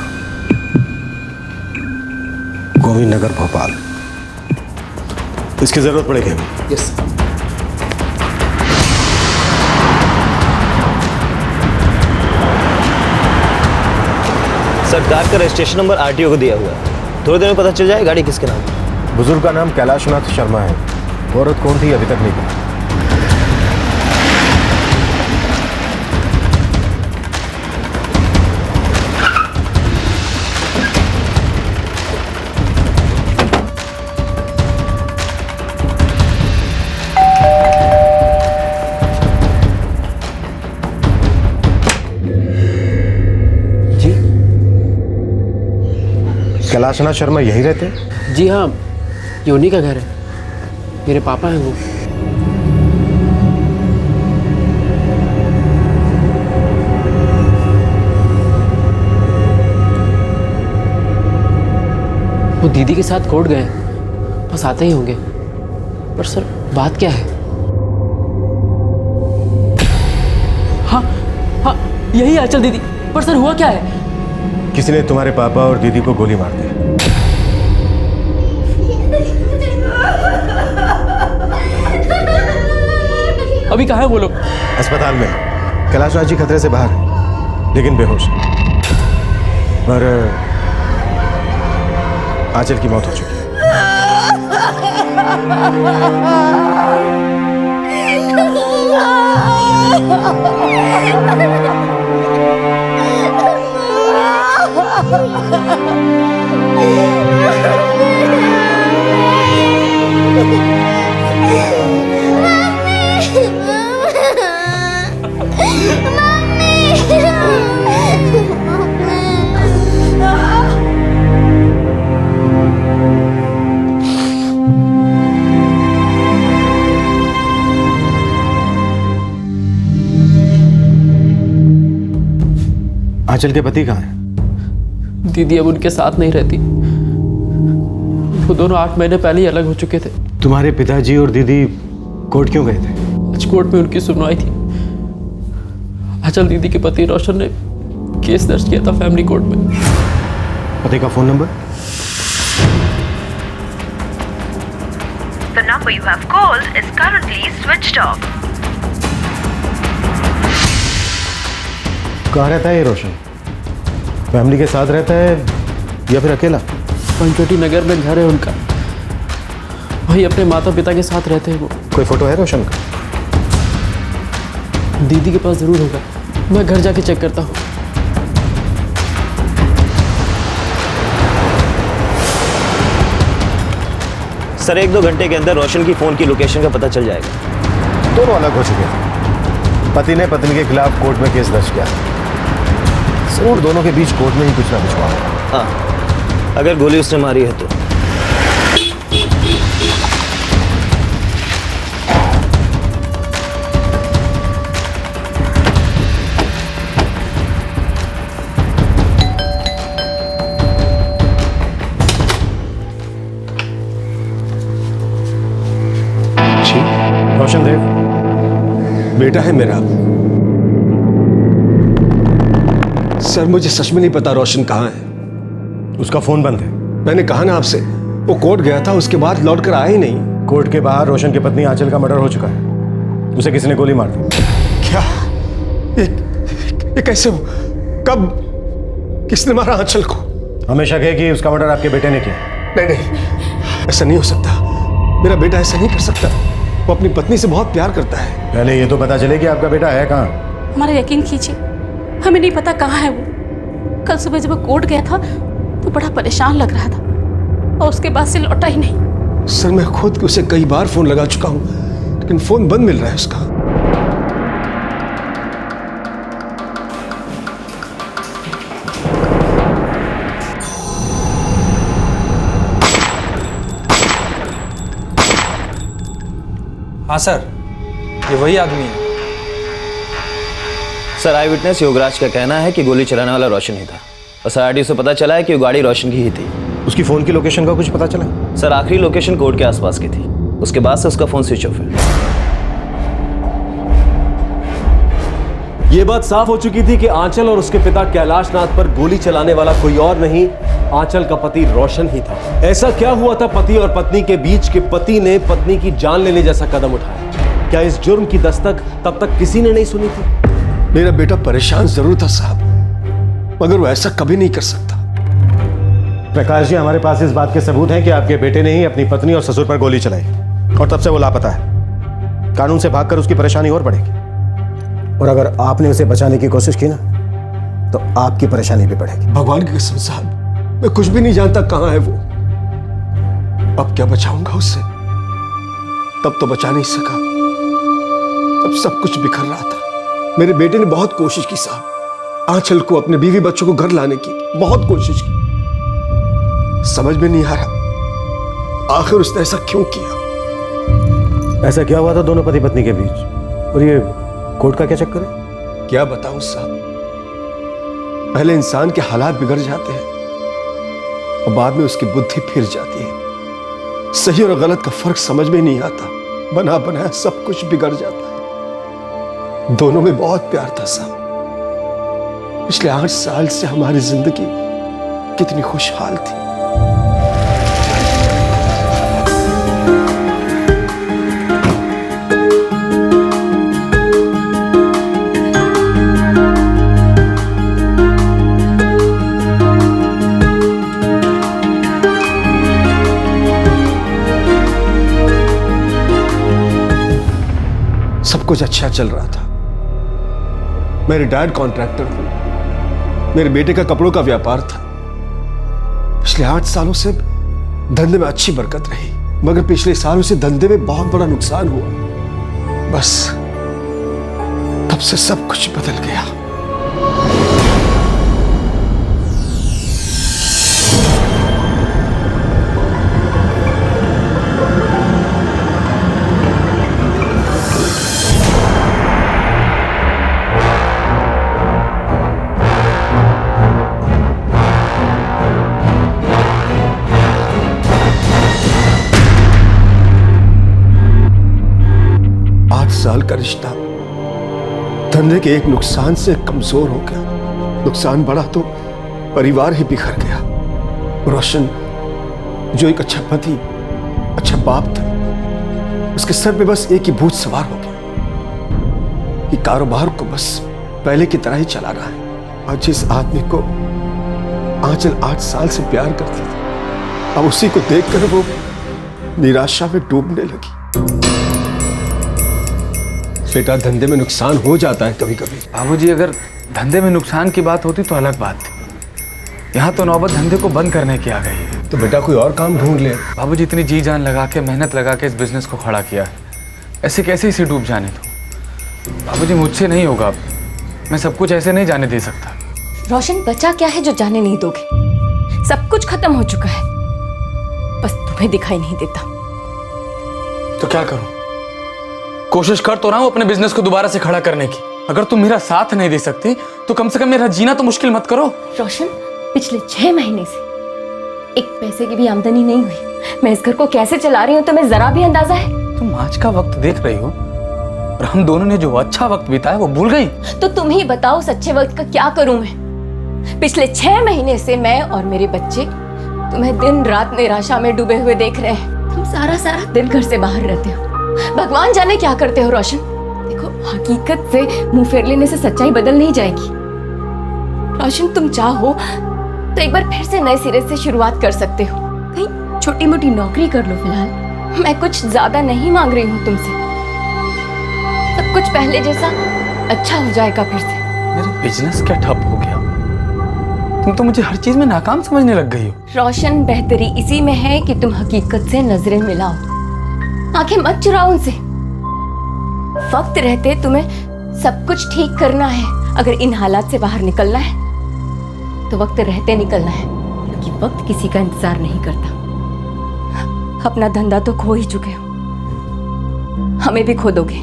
गोविंद नगर, भोपाल। इसकी जरूरत पड़ेगी हमें। यस। सर, कार का रजिस्ट्रेशन नंबर आरटीओ को दिया हुआ है। थोड़ी देर में पता चल जाए गाड़ी किसके नाम है। बुजुर्ग का नाम कैलाश नाथ शर्मा है। औरत कौन थी अभी तक नहीं पता। कैलाशनाथ शर्मा यही रहते हैं? जी हाँ, ये उन्हीं का घर है। मेरे पापा हैं वो। वो दीदी के साथ कोर्ट गए, बस आते ही होंगे। पर सर बात क्या है? हाँ हाँ, यही आंचल दीदी। पर सर हुआ क्या है? किसी ने तुम्हारे पापा और दीदी को गोली मार दी। अभी कहाँ है वो लोग? अस्पताल में। कैलाशनाथ जी खतरे से बाहर हैं, लेकिन बेहोश हैं। और आंचल की मौत हो चुकी है। आंचल के पति कहाँ हैं? दीदी अब उनके साथ नहीं रहती। वो दोनों 8 महीने पहले ही अलग हो चुके थे। तुम्हारे पिताजी और दीदी कोर्ट क्यों गए थे? आज कोर्ट में उनकी सुनवाई थी। आंचल दीदी के पति रोशन ने केस दर्ज किया था फैमिली कोर्ट में। पति का phone number? The number you have called is currently switched off. कहाँ रहता है ये रोशन? फैमिली के साथ रहता है या फिर अकेला? पंचवटी नगर में घर है उनका। वही अपने माता पिता के साथ रहते हैं वो। कोई फोटो है रोशन का? दीदी के पास जरूर होगा। मैं घर जाके चेक करता हूँ। सर, 1-2 घंटे के अंदर रोशन की फोन की लोकेशन का पता चल जाएगा। दोनों अलग हो चुके थे। पति ने पत्नी के खिलाफ कोर्ट में केस दर्ज किया और दोनों के बीच कोर्ट में ही कुछ ना कुछ हुआ। हाँ, अगर गोली उसने मारी है तो। रोशन देव बेटा है मेरा। सर मुझे सच में नहीं पता रोशन कहाँ है। उसका फोन बंद है। मैंने कहा ना आपसे, वो कोर्ट गया था, उसके बाद लौट कर आया ही नहीं। कोर्ट के बाहर रोशन की पत्नी आंचल का मर्डर हो चुका है। उसे किसी ने गोली मार दी। क्या? ये कैसे? कब? किसने मारा आंचल को? हमें शक है कि उसका मर्डर आपके बेटे ने किया। नहीं, ऐसा नहीं हो सकता। मेरा बेटा ऐसा नहीं कर सकता। वो अपनी पत्नी से बहुत प्यार करता है। पहले ये तो पता चले कि आपका बेटा है कहाँ। हमारा यकीन कीजिए, हमें नहीं पता कहाँ है वो। कल सुबह जब वो कोर्ट गया था तो बड़ा परेशान लग रहा था और उसके बाद से लौटा ही नहीं। सर मैं खुद उसे कई बार फोन लगा चुका हूँ, लेकिन फोन बंद मिल रहा है उसका। हाँ सर, ये वही आदमी है। सर, आई विटनेस योगराज का कहना है कि गोली चलाने वाला रोशन ही था और SID से पता चला है कि वो गाड़ी रोशन की ही थी। उसकी फोन की लोकेशन का कुछ पता चला? सर, आखिरी लोकेशन कोर्ट के आसपास की थी, उसके बाद से उसका फोन स्विच ऑफ है। ये बात साफ हो चुकी थी कि आंचल और उसके पिता कैलाश नाथ पर गोली चलाने वाला कोई और नहीं, आंचल का पति रोशन ही था। ऐसा क्या हुआ था पति और पत्नी के बीच कि पति ने पत्नी की जान लेने जैसा कदम उठाया? क्या इस जुर्म की दस्तक तब तक किसी ने नहीं सुनी थी? मेरा बेटा परेशान जरूर था साहब, मगर वो ऐसा कभी नहीं कर सकता। प्रकाश जी, हमारे पास इस बात के सबूत हैं कि आपके बेटे ने ही अपनी पत्नी और ससुर पर गोली चलाई और तब से वो लापता है। कानून से भागकर उसकी परेशानी और बढ़ेगी और अगर आपने उसे बचाने की कोशिश की ना तो आपकी परेशानी भी बढ़ेगी। भगवान की कसम साहब, मैं कुछ भी नहीं जानता कहां है वो। अब क्या बचाऊंगा उससे? तब तो बचा नहीं सका, तब सब कुछ बिखर रहा था। मेरे बेटे ने बहुत कोशिश की साहब, आंचल को, अपने बीवी बच्चों को घर लाने की बहुत कोशिश की। समझ में नहीं आ रहा आखिर उसने ऐसा क्यों किया। ऐसा क्या हुआ था दोनों पति पत्नी के बीच, और ये कोर्ट का क्या चक्कर है? क्या बताऊं साहब, पहले इंसान के हालात बिगड़ जाते हैं और बाद में उसकी बुद्धि फिर जाती है। सही और गलत का फर्क समझ में नहीं आता, बना बनाया सब कुछ बिगड़ जाता है। दोनों में बहुत प्यार था साहब। पिछले 8 साल से हमारी जिंदगी कितनी खुशहाल थी। सब कुछ अच्छा चल रहा था। मैं रिटायर्ड कॉन्ट्रैक्टर हूं, मेरे बेटे का कपड़ों का व्यापार था। पिछले 8 सालों से धंधे में अच्छी बरकत रही, मगर पिछले सालों से धंधे में बहुत बड़ा नुकसान हुआ। बस तब से सब कुछ बदल गया। साल का रिश्ता धंधे के एक नुकसान से कमजोर हो गया। नुकसान बढ़ा तो परिवार ही बिखर गया। रोशन जो एक अच्छा पति, अच्छा बाप था, उसके सर पे बस एक ही भूत सवार हो गया कि कारोबार को बस पहले की तरह ही चला रहा है। और जिस आदमी को आंचल 8 साल से प्यार करती थी, अब उसी को देखकर वो निराशा में डूबने लगी। बेटा, धंधे में नुकसान हो जाता है कभी कभी। बाबूजी, अगर धंधे में नुकसान की बात होती तो अलग बात थी। यहाँ तो नौबत धंधे को बंद करने की आ गई है। तो बेटा कोई और काम ढूंढ ले। बाबूजी, इतनी जी जान लगा के, मेहनत लगा के इस बिजनेस को खड़ा किया है, ऐसे कैसे इसे डूब जाने दो? बाबूजी, मुझसे नहीं होगा, मैं सब कुछ ऐसे नहीं जाने दे सकता। रोशन, बचा क्या है जो जाने नहीं दोगे? सब कुछ खत्म हो चुका है, बस तुम्हें दिखाई नहीं देता। तो क्या करूं? कोशिश कर तो रहा हूं अपने बिजनेस को दोबारा से खड़ा करने की। अगर तुम मेरा साथ नहीं दे सकती तो कम से कम मेरा जीना तो मुश्किल मत करो। रोशन, पिछले 6 महीने से एक पैसे की भी आमदनी नहीं हुई। मैं इस घर को कैसे चला रही हूँ तुम्हें जरा भी अंदाजा है? तुम आज का वक्त देख रही हो और हम दोनों ने जो अच्छा वक्त बिताया वो भूल गई। तो तुम ही बताओ, सच्चे वक्त का क्या करूं मैं? पिछले 6 महीने से मैं और मेरे बच्चे तुम्हें दिन रात निराशा में डूबे हुए देख रहे हैं। तुम सारा दिन घर से बाहर रहते हो, भगवान जाने क्या करते हो। रोशन देखो, हकीकत से मुंह फेर लेने से सच्चाई बदल नहीं जाएगी। रोशन, तुम चाहो तो एक बार फिर से नए सिरे से शुरुआत कर सकते हो। कहीं छोटी मोटी नौकरी कर लो फिलहाल। मैं कुछ ज्यादा नहीं मांग रही हूँ तुमसे, सब कुछ पहले जैसा अच्छा हो जाएगा फिर से। मेरा बिजनेस क्या ठप हो गया? तुम तो मुझे हर चीज में नाकाम समझने लग गई हो। रोशन, बेहतरी इसी में है कि तुम हकीकत से नजरें मिलाओ, आंखें मत चुराओ उनसे। वक्त रहते तुम्हें सब कुछ ठीक करना है। अगर इन हालात से बाहर निकलना है तो वक्त रहते निकलना है, क्योंकि वक्त किसी का इंतजार नहीं करता। अपना धंधा तो खो ही चुके हो, हमें भी खो दोगे।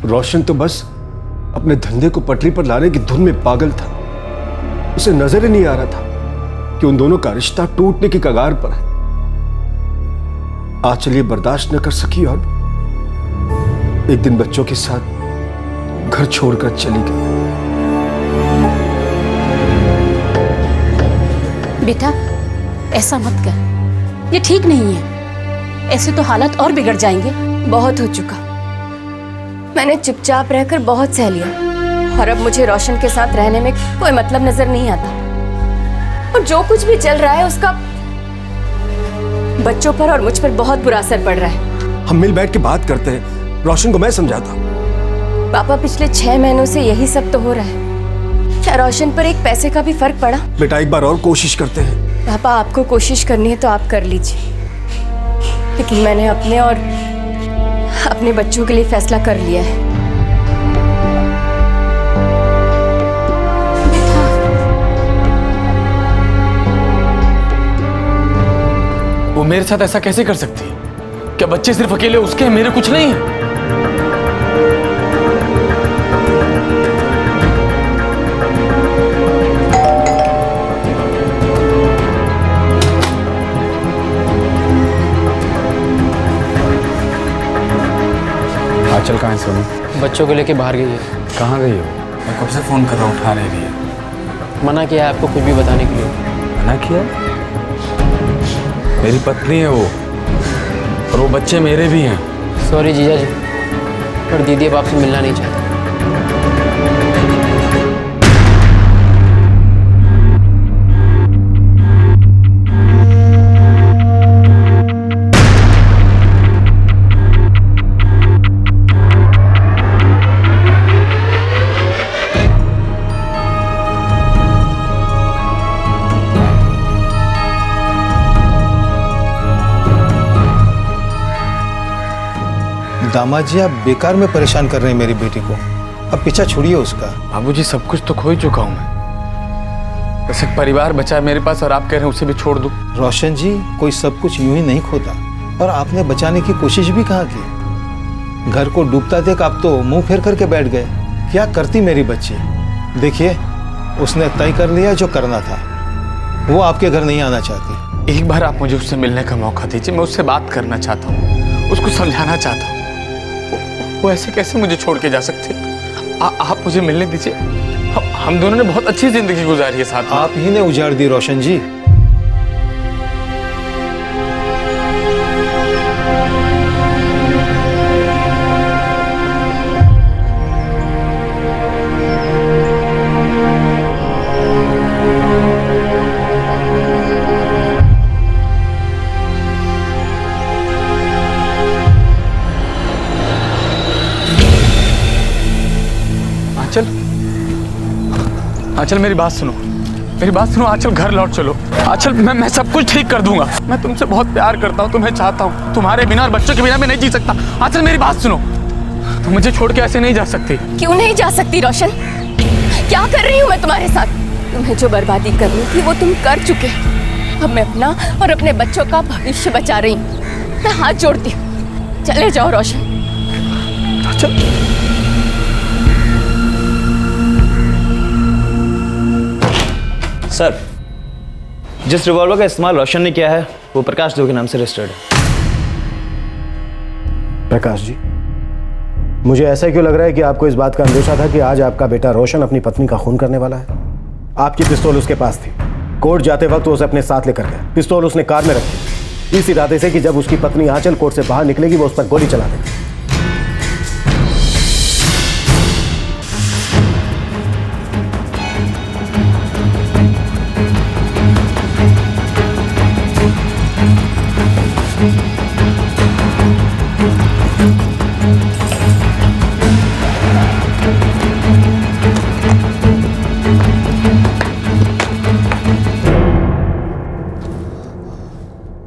रोशन तो बस अपने धंधे को पटरी पर लाने की धुन में पागल था। उसे नजर ही नहीं आ रहा था कि उन दोनों का रिश्ता टूटने की कगार पर है। आंचल ये बर्दाश्त न कर सकी और एक दिन बच्चों के साथ घर छोड़कर चली गई। बेटा ऐसा मत कर, ये ठीक नहीं है। ऐसे तो हालत और बिगड़ जाएंगे। बहुत हो चुका, मैंने चुपचाप रहकर बहुत सह लिया और अब मुझे रोशन के साथ रहने में कोई मतलब नजर नहीं आता। और जो कुछ भी चल रहा है उसका बच्चों पर और मुझ पर बहुत बुरा असर पड़ रहा है। हम मिल बैठ के बात करते हैं, रोशन को मैं समझाता हूँ। पापा पिछले 6 महीनों से यही सब तो हो रहा है। क्या रोशन पर एक पैसे का भी फर्क पड़ा? बेटा एक बार और कोशिश करते हैं। पापा आपको कोशिश करनी है तो आप कर लीजिए, लेकिन मैंने अपने और अपने बच्चों के लिए फैसला कर लिया है। वो मेरे साथ ऐसा कैसे कर सकती है? क्या बच्चे सिर्फ अकेले उसके हैं, मेरे कुछ नहीं है? आंचल कहाँ है सोनू? बच्चों को लेके बाहर गई है। कहाँ गई हो? मैं कब से फोन कर रहा हूँ, उठा नहीं रही है। मना किया है आपको कुछ भी बताने के लिए। मना किया? मेरी पत्नी है वो, और वो बच्चे मेरे भी हैं। सॉरी जीजा जी, पर दीदी अब आपसे मिलना नहीं चाहती। दामाद जी आप बेकार में परेशान कर रहे हैं मेरी बेटी को। अब पीछा छोड़िए उसका। बाबूजी सब कुछ तो खो ही चुका हूँ मैं। बस एक परिवार बचा है मेरे पास और आप कह रहे हैं उसे भी छोड़ दूं? रोशन जी कोई सब कुछ यूं ही नहीं खोता, और आपने बचाने की कोशिश भी कहाँ की। घर को डूबता देख आप तो मुंह फेर करके बैठ गए। क्या करती मेरी बच्ची। देखिए उसने तय कर लिया जो करना था, वो आपके घर नहीं आना चाहती। एक बार आप मुझे उससे मिलने का मौका दीजिए, मैं उससे बात करना चाहता हूँ, उसको समझाना चाहता हूँ। वो ऐसे कैसे मुझे छोड़ के जा सकते? आप मुझे मिलने दीजिए। हम दोनों ने बहुत अच्छी जिंदगी गुजारी है साथ में। आप ही ने उजाड़ दी रोशन जी। आंचल, आंचल मेरी बात सुनो, मेरी बात सुनो। आंचल घर लौट चलो। आंचल मैं सब कुछ ठीक कर दूंगा। मैं तुमसे बहुत प्यार करता हूँ, तुम्हें चाहता हूँ। तुम्हारे बिना और बच्चों के बिना मैं नहीं जी सकता। आंचल मेरी बात सुनो, तुम मुझे छोड़ के ऐसे नहीं जा सकती। क्यों नहीं जा सकती रोशन? क्या कर रही हूँ मैं तुम्हारे साथ? तुम्हें जो बर्बादी करनी थी वो तुम कर चुके। अब मैं अपना और अपने बच्चों का भविष्य बचा रही हूँ। मैं हाथ जोड़ती हूँ, चले जाओ रोशन। सर, जिस रिवॉल्वर का इस्तेमाल रोशन ने किया है वो प्रकाश देव के नाम से रजिस्टर्ड है। प्रकाश जी, मुझे ऐसा क्यों लग रहा है कि आपको इस बात का अंदेशा था कि आज आपका बेटा रोशन अपनी पत्नी का खून करने वाला है? आपकी पिस्तौल उसके पास थी। कोर्ट जाते वक्त वो उसे अपने साथ लेकर गया। पिस्तौल उसने कार में रखी इस इरादे से कि जब उसकी पत्नी आंचल कोर्ट से बाहर निकलेगी वो उस पर गोली चला देगी।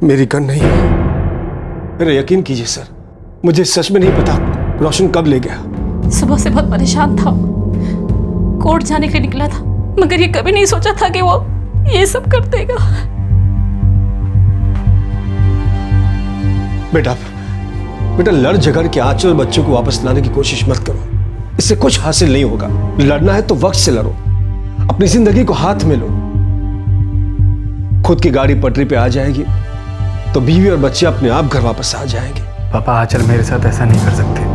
मेरी गन नहीं है। मेरा यकीन कीजिए सर, मुझे सच में नहीं पता रोशन कब ले गया। सुबह से बहुत परेशान था। कोर्ट जाने के लिए निकला था, मगर ये कभी नहीं सोचा था कि वो ये सब कर देगा। बेटा लड़ झगड़ के आंचल और बच्चों को वापस लाने की कोशिश मत करो, इससे कुछ हासिल नहीं होगा। लड़ना है तो वक्त से लड़ो, अपनी जिंदगी को हाथ में लो। खुद की गाड़ी पटरी पे आ जाएगी तो बीवी और बच्चे अपने आप घर वापस आ जाएंगे। पापा आंचल मेरे साथ ऐसा नहीं कर सकते।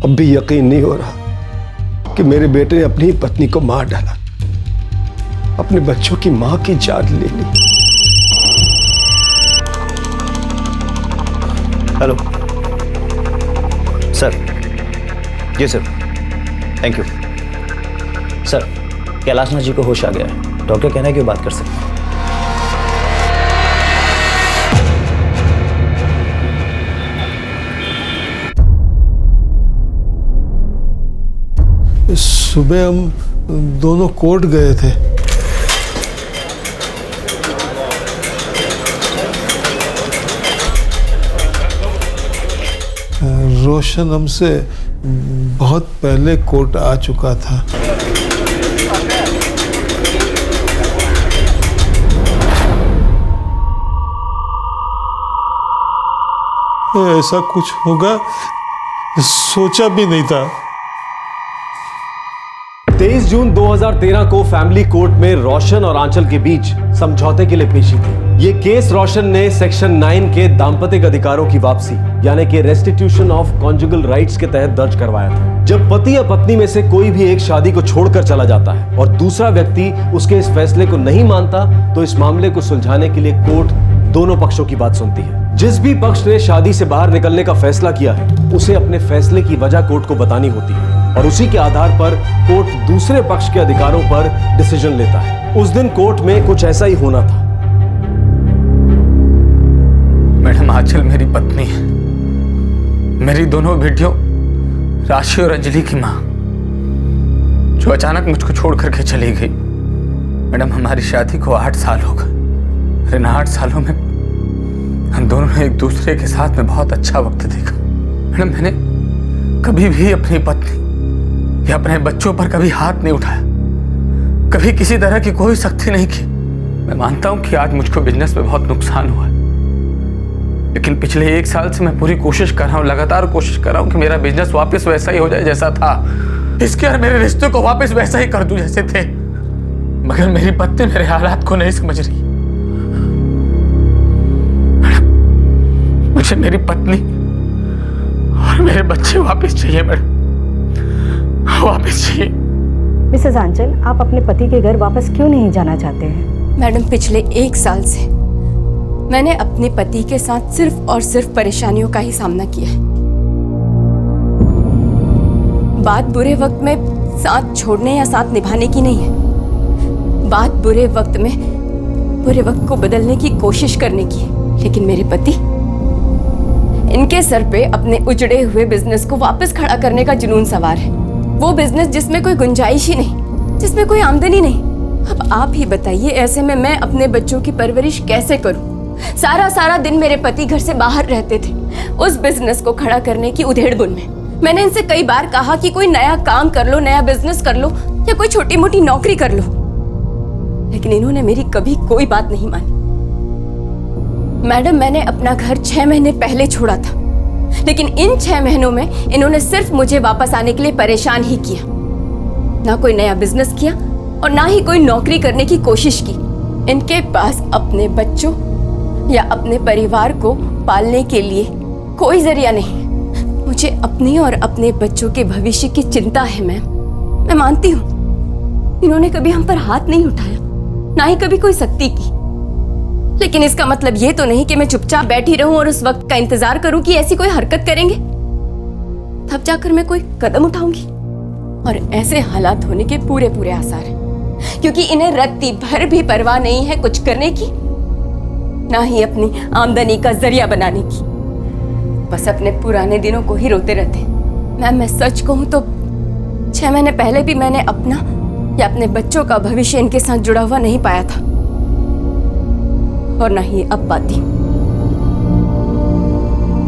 अब भी यकीन नहीं हो रहा कि मेरे बेटे ने अपनी पत्नी को मार डाला, अपने बच्चों की मां की जान ले ली। Hello sir. जी sir, thank you sir. Kailashnath ji को होश आ गया है, डॉक्टर कहना है कि वो बात कर सकते हैं। सुबह हम दोनों कोर्ट गए थे। रोशन हमसे बहुत पहले कोर्ट आ चुका था। ऐसा कुछ होगा सोचा भी नहीं था। 23 जून 2013 को फैमिली कोर्ट में रोशन और आंचल के बीच समझौते के लिए पेशी थी। ये केस रोशन ने सेक्शन 9 के दाम्पत्य अधिकारों की वापसी यानी कि रेस्टिट्यूशन ऑफ कॉन्जुगल राइट्स के तहत दर्ज करवाया था। जब पति या पत्नी में से कोई भी एक शादी को छोड़कर चला जाता है और दूसरा व्यक्ति उसके इस फैसले को नहीं मानता, तो इस मामले को सुलझाने के लिए कोर्ट दोनों पक्षों की बात सुनती है। जिस भी पक्ष ने शादी से बाहर निकलने का फैसला किया है, उसे अपने फैसले की वजह कोर्ट को बतानी होती है और उसी के आधार पर कोर्ट दूसरे पक्ष के अधिकारों पर डिसीजन लेता है। उस दिन कोर्ट में कुछ ऐसा ही होना था। मैडम आंचल मेरी पत्नी है, मेरी दोनों बेटियों राशि और अंजलि की मां, जो अचानक मुझको छोड़ करके चली गई। मैडम हमारी शादी को 8 साल हो गए। इन 8 सालों में हम दोनों ने एक दूसरे के साथ में बहुत अच्छा वक्त देखा। मैडम मैंने कभी भी अपनी पत्नी या अपने बच्चों पर कभी हाथ नहीं उठाया, कभी किसी तरह की कोई सख्ती नहीं की। मैं मानता हूं कि आज मुझको बिजनेस में बहुत नुकसान हुआ है, लेकिन पिछले 1 साल से मैं पूरी कोशिश कर रहा हूं, लगातार कोशिश कर रहा हूं कि मेरा बिजनेस वापस वैसा ही हो जाए जैसा था। इसके और मेरे रिश्ते को वापस वैसा ही कर दूं जैसे थे। मगर मेरी पत्नी मेरे हालात को नहीं समझ रही। मुझे मेरी पत्नी और मेरे बच्चे वापस चाहिए मैडम, वापस चाहिए। मिसेस आंचल, आप अपने पति के घर वापस क्यों नहीं जाना चाहते हैं? मैडम पिछले 1 साल से मैंने अपने पति के साथ सिर्फ और सिर्फ परेशानियों का ही सामना किया है। बात बुरे वक्त में साथ छोड़ने या साथ निभाने की नहीं है, बात बुरे वक्त में बुरे वक्त को बदलने की कोशिश करने की है। लेकिन मेरे पति, इनके सर पे अपने उजड़े हुए बिजनेस को वापस खड़ा करने का जुनून सवार है। वो बिजनेस जिसमें कोई गुंजाइश ही नहीं, जिसमें कोई आमदनी नहीं। अब आप ही बताइए, ऐसे में मैं अपने बच्चों की परवरिश कैसे करूं? सारा दिन मेरे पति घर से बाहर रहते थे उस बिजनेस को खड़ा करने की उधेड़-बुन में। मैंने इनसे कई बार कहा कि कोई नया काम कर लो, नया बिजनेस कर लो या कोई छोटी मोटी नौकरी कर लो, लेकिन इन्होंने मेरी कभी कोई बात नहीं मानी। मैडम मैंने अपना घर 6 महीने पहले छोड़ा था, लेकिन इन 6 महीनों में इन्होंने सिर्फ मुझे वापस आने के लिए परेशान ही किया। ना कोई नया बिजनेस किया और ना ही कोई नौकरी करने की कोशिश की। इनके पास अपने बच्चों या अपने परिवार को पालने के लिए कोई जरिया नहीं। मुझे अपनी और अपने बच्चों के भविष्य की चिंता है मैम, मैं मानती हूँ। इन्होंने कभी हम पर हाथ नहीं उठाया, ना ही कभी कोई सख्ती की, लेकिन इसका मतलब ये तो नहीं कि मैं चुपचाप बैठी रहूं और उस वक्त का इंतजार करूं कि ऐसी कोई हरकत करेंगे तब जाकर मैं कोई कदम उठाऊंगी। और ऐसे हालात होने के पूरे आसार हैं, क्योंकि इन्हें रत्ती भर भी परवाह नहीं है कुछ करने की, ना ही अपनी आमदनी का जरिया बनाने की। बस अपने पुराने दिनों को ही रोते रहते। मैम मैं सच कहूं तो 6 महीने पहले भी मैंने अपना या अपने बच्चों का भविष्य इनके साथ जुड़ा हुआ नहीं पाया था, और ना ही अब पाती।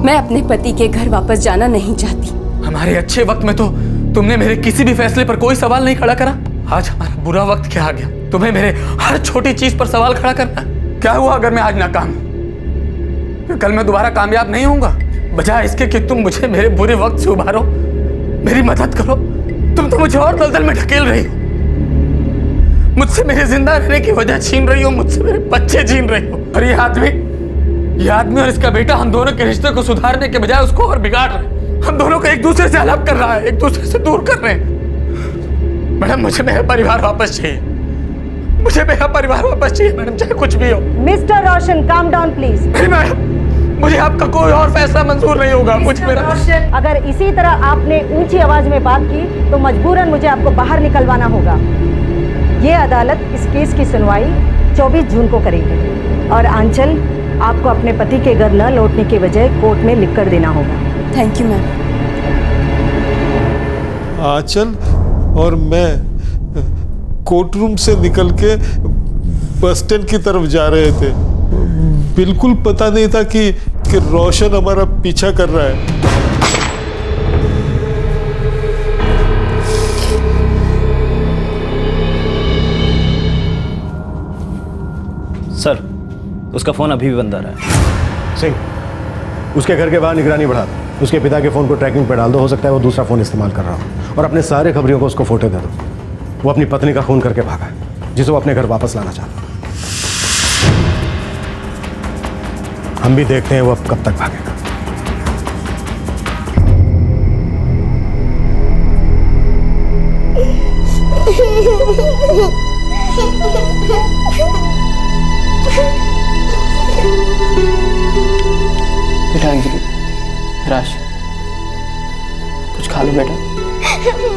मैं अपने पति के घर वापस जाना नहीं चाहती। हमारे अच्छे वक्त में तो तुमने मेरे किसी भी फैसले पर कोई सवाल नहीं खड़ा करा। आज हमारा बुरा वक्त क्या आ गया, तुम्हें मेरे हर छोटी चीज पर सवाल खड़ा करना। क्या हुआ अगर मैं आज नाकाम हूं? कल मैं दोबारा कामयाब नहीं होऊंगा? बजाय इसके कि तुम मुझे मेरे बुरे वक्त से उबारो, मेरी मदद करो, तुम तो मुझे और दलदल में ढकेल रही हो। मुझसे मेरे जिंदा रहने की वजह छीन रही हो, मुझसे मेरे बच्चे छीन रही हो। और ये आदमी और इसका बेटा हम दोनों के रिश्ते को सुधारने के बजाय उसको और बिगाड़ रहे हैं। हम दोनों को एक दूसरे से अलग कर रहा है, एक दूसरे से दूर कर रहे हैं। मैडम, मुझे मेरा परिवार वापस चाहिए, मुझे मेरा परिवार वापस चाहिए मैडम, चाहे कुछ भी हो। Mister Roshan, calm down please. नहीं मैडम, मुझे आपका कोई और फैसला मंजूर नहीं होगा। मुझे मेरा अगर इसी तरह आपने ऊंची आवाज में बात की तो मजबूरन मुझे आपको बाहर निकलवाना होगा। ये अदालत इस केस की सुनवाई 24 जून को करेगी और आंचल, आपको अपने पति के घर न लौटने के बजाय कोर्ट में लिख कर देना होगा। Thank you ma'am. आंचल और मैं कोर्ट रूम से निकल के बस स्टैंड की तरफ जा रहे थे। बिल्कुल पता नहीं था कि रोशन हमारा पीछा कर रहा है। सर, उसका फोन अभी भी बंद आ रहा है। सिंह, उसके घर के बाहर निगरानी बढ़ा दो। उसके पिता के फोन को ट्रैकिंग पे डाल दो, हो सकता है वो दूसरा फोन इस्तेमाल कर रहा हो। और अपने सारे खबरियों को उसको फोटो दे दो। वो अपनी पत्नी का खून करके भागा है, जिसे वो अपने घर वापस लाना चाहता है। हम भी देखते हैं वो अब कब तक भागेगा। बेटा अंजलि, राश, कुछ खा लो बेटा।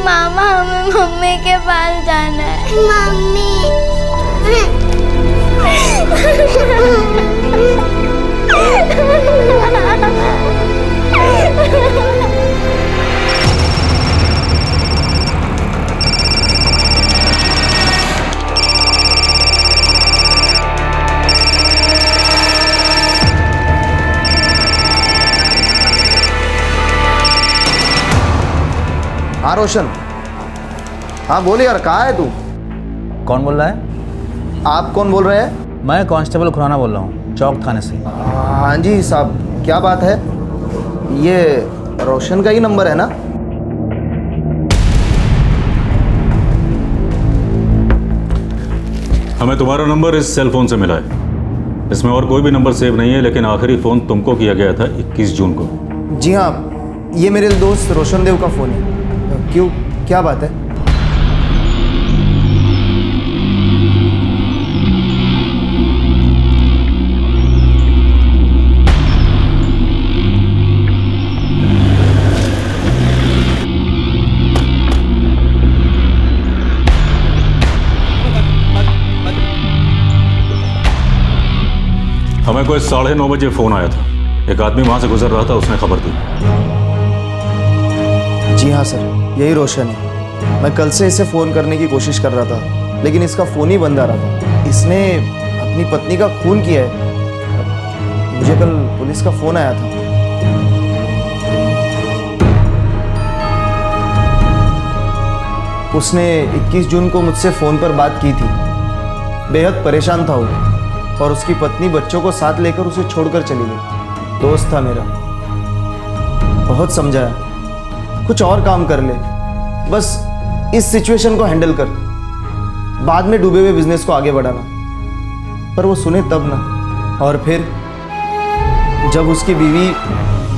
मामा, हमें मम्मी के पास जाना है। मम्मी। हाँ रोशन, हाँ बोले यार, कहाँ है तू? कौन बोल रहा है? आप कौन बोल रहे हैं? मैं कांस्टेबल खुराना बोल रहा हूँ, चौक थाने से। हाँ जी साहब, क्या बात है? ये रोशन का ही नंबर है ना? हमें तुम्हारा नंबर इस सेल फोन से मिला है। इसमें और कोई भी नंबर सेव नहीं है, लेकिन आखिरी फ़ोन तुमको किया गया था 21 जून को। जी हाँ, ये मेरे दोस्त रोशन देव का फ़ोन है। क्यों, क्या बात है? हमें कोई 9:30 बजे फ़ोन आया था। एक आदमी वहाँ से गुजर रहा था, उसने खबर दी। जी हाँ सर, यही रोशन है। मैं कल से इसे फ़ोन करने की कोशिश कर रहा था, लेकिन इसका फ़ोन ही बंद आ रहा था। इसने अपनी पत्नी का खून किया है। मुझे कल पुलिस का फ़ोन आया था। उसने 21 जून को मुझसे फ़ोन पर बात की थी। बेहद परेशान था वो, और उसकी पत्नी बच्चों को साथ लेकर उसे छोड़कर चली गई। दोस्त था मेरा, बहुत समझाया कुछ और काम कर ले, बस इस सिचुएशन को हैंडल कर, बाद में डूबे हुए बिजनेस को आगे बढ़ाना। पर वो सुने तब ना। और फिर जब उसकी बीवी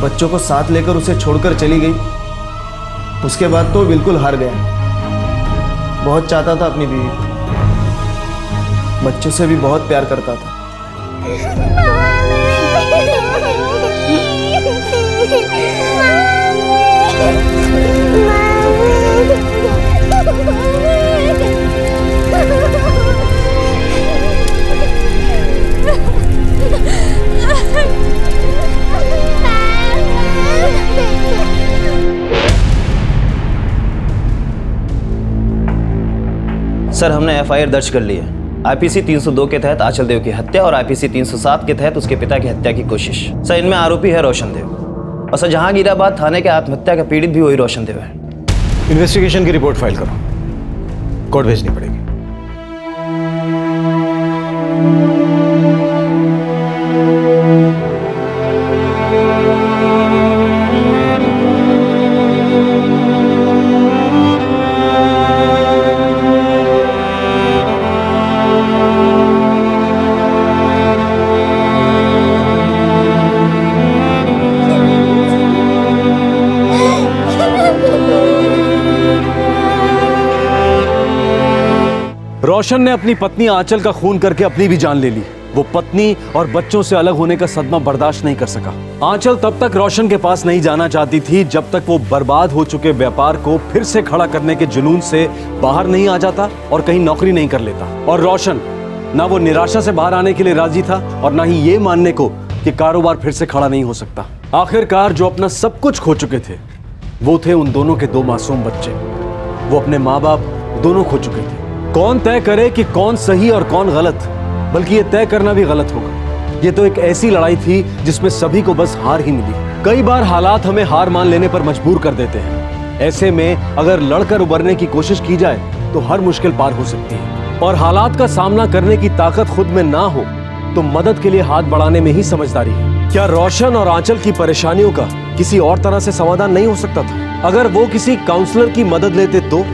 बच्चों को साथ लेकर उसे छोड़कर चली गई, उसके बाद तो बिल्कुल हार गया। बहुत चाहता था अपनी बीवी, बच्चों से भी बहुत प्यार करता था। सर, हमने एफआईआर दर्ज कर ली है। आईपीसी 302 के तहत आंचल देव की हत्या और आईपीसी 307 के तहत उसके पिता की हत्या की कोशिश। सर, इनमें आरोपी है रोशन देव। और सर जहांगीराबाद थाने के आत्महत्या का पीड़ित भी वही रोशन देव है। इन्वेस्टिगेशन की रिपोर्ट फाइल करो, कोर्ट भेजनी पड़ेगी। रोशन ने अपनी पत्नी आंचल का खून करके अपनी भी जान ले ली। वो पत्नी और बच्चों से अलग होने का सदमा बर्दाश्त नहीं कर सका। आंचल तब तक रोशन के पास नहीं जाना चाहती थी जब तक वो बर्बाद हो चुके व्यापार को फिर से खड़ा करने के जुनून से बाहर नहीं आ जाता और कहीं नौकरी नहीं कर लेता। और रोशन ना वो निराशा से बाहर आने के लिए राजी था और ना ही ये मानने को कि कारोबार फिर से खड़ा नहीं हो सकता। आखिरकार जो अपना सब कुछ खो चुके थे वो थे उन दोनों के 2 मासूम बच्चे। वो अपने माँ बाप दोनों खो चुके थे। कौन तय करे कि कौन सही और कौन गलत, बल्कि ये तय करना भी गलत होगा। ये तो एक ऐसी लड़ाई थी जिसमें सभी को बस हार ही मिली। कई बार हालात हमें हार मान लेने पर मजबूर कर देते हैं। ऐसे में अगर लड़कर उबरने की कोशिश की जाए तो हर मुश्किल पार हो सकती है। और हालात का सामना करने की ताकत खुद में ना हो तो मदद के लिए हाथ बढ़ाने में ही समझदारी है। क्या रोशन और आंचल की परेशानियों का किसी और तरह से समाधान नहीं हो सकता था? अगर वो किसी काउंसलर की मदद लेते तो,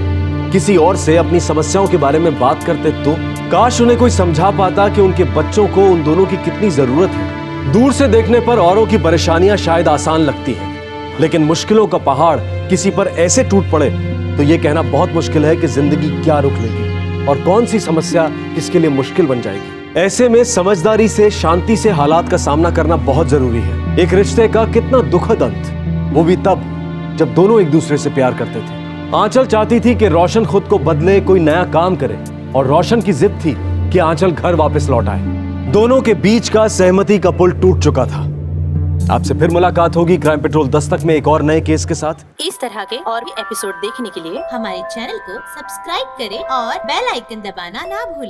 किसी और से अपनी समस्याओं के बारे में बात करते तो, काश उन्हें कोई समझा पाता कि उनके बच्चों को उन दोनों की कितनी जरूरत है। दूर से देखने पर औरों की परेशानियां शायद आसान लगती हैं, लेकिन मुश्किलों का पहाड़ किसी पर ऐसे टूट पड़े तो ये कहना बहुत मुश्किल है कि जिंदगी क्या रुक लेगी और कौन सी समस्या किसके लिए मुश्किल बन जाएगी। ऐसे में समझदारी से, शांति से हालात का सामना करना बहुत जरूरी है। एक रिश्ते का कितना दुखद अंत, वो भी तब जब दोनों एक दूसरे से प्यार करते थे। आंचल चाहती थी कि रोशन खुद को बदले, कोई नया काम करे, और रोशन की जिद थी कि आंचल घर वापस लौट आए। दोनों के बीच का सहमति का पुल टूट चुका था। आपसे फिर मुलाकात होगी क्राइम पेट्रोल दस्तक में एक और नए केस के साथ। इस तरह के और भी एपिसोड देखने के लिए हमारे चैनल को सब्सक्राइब करें और बेल आइकन दबाना ना भूलें।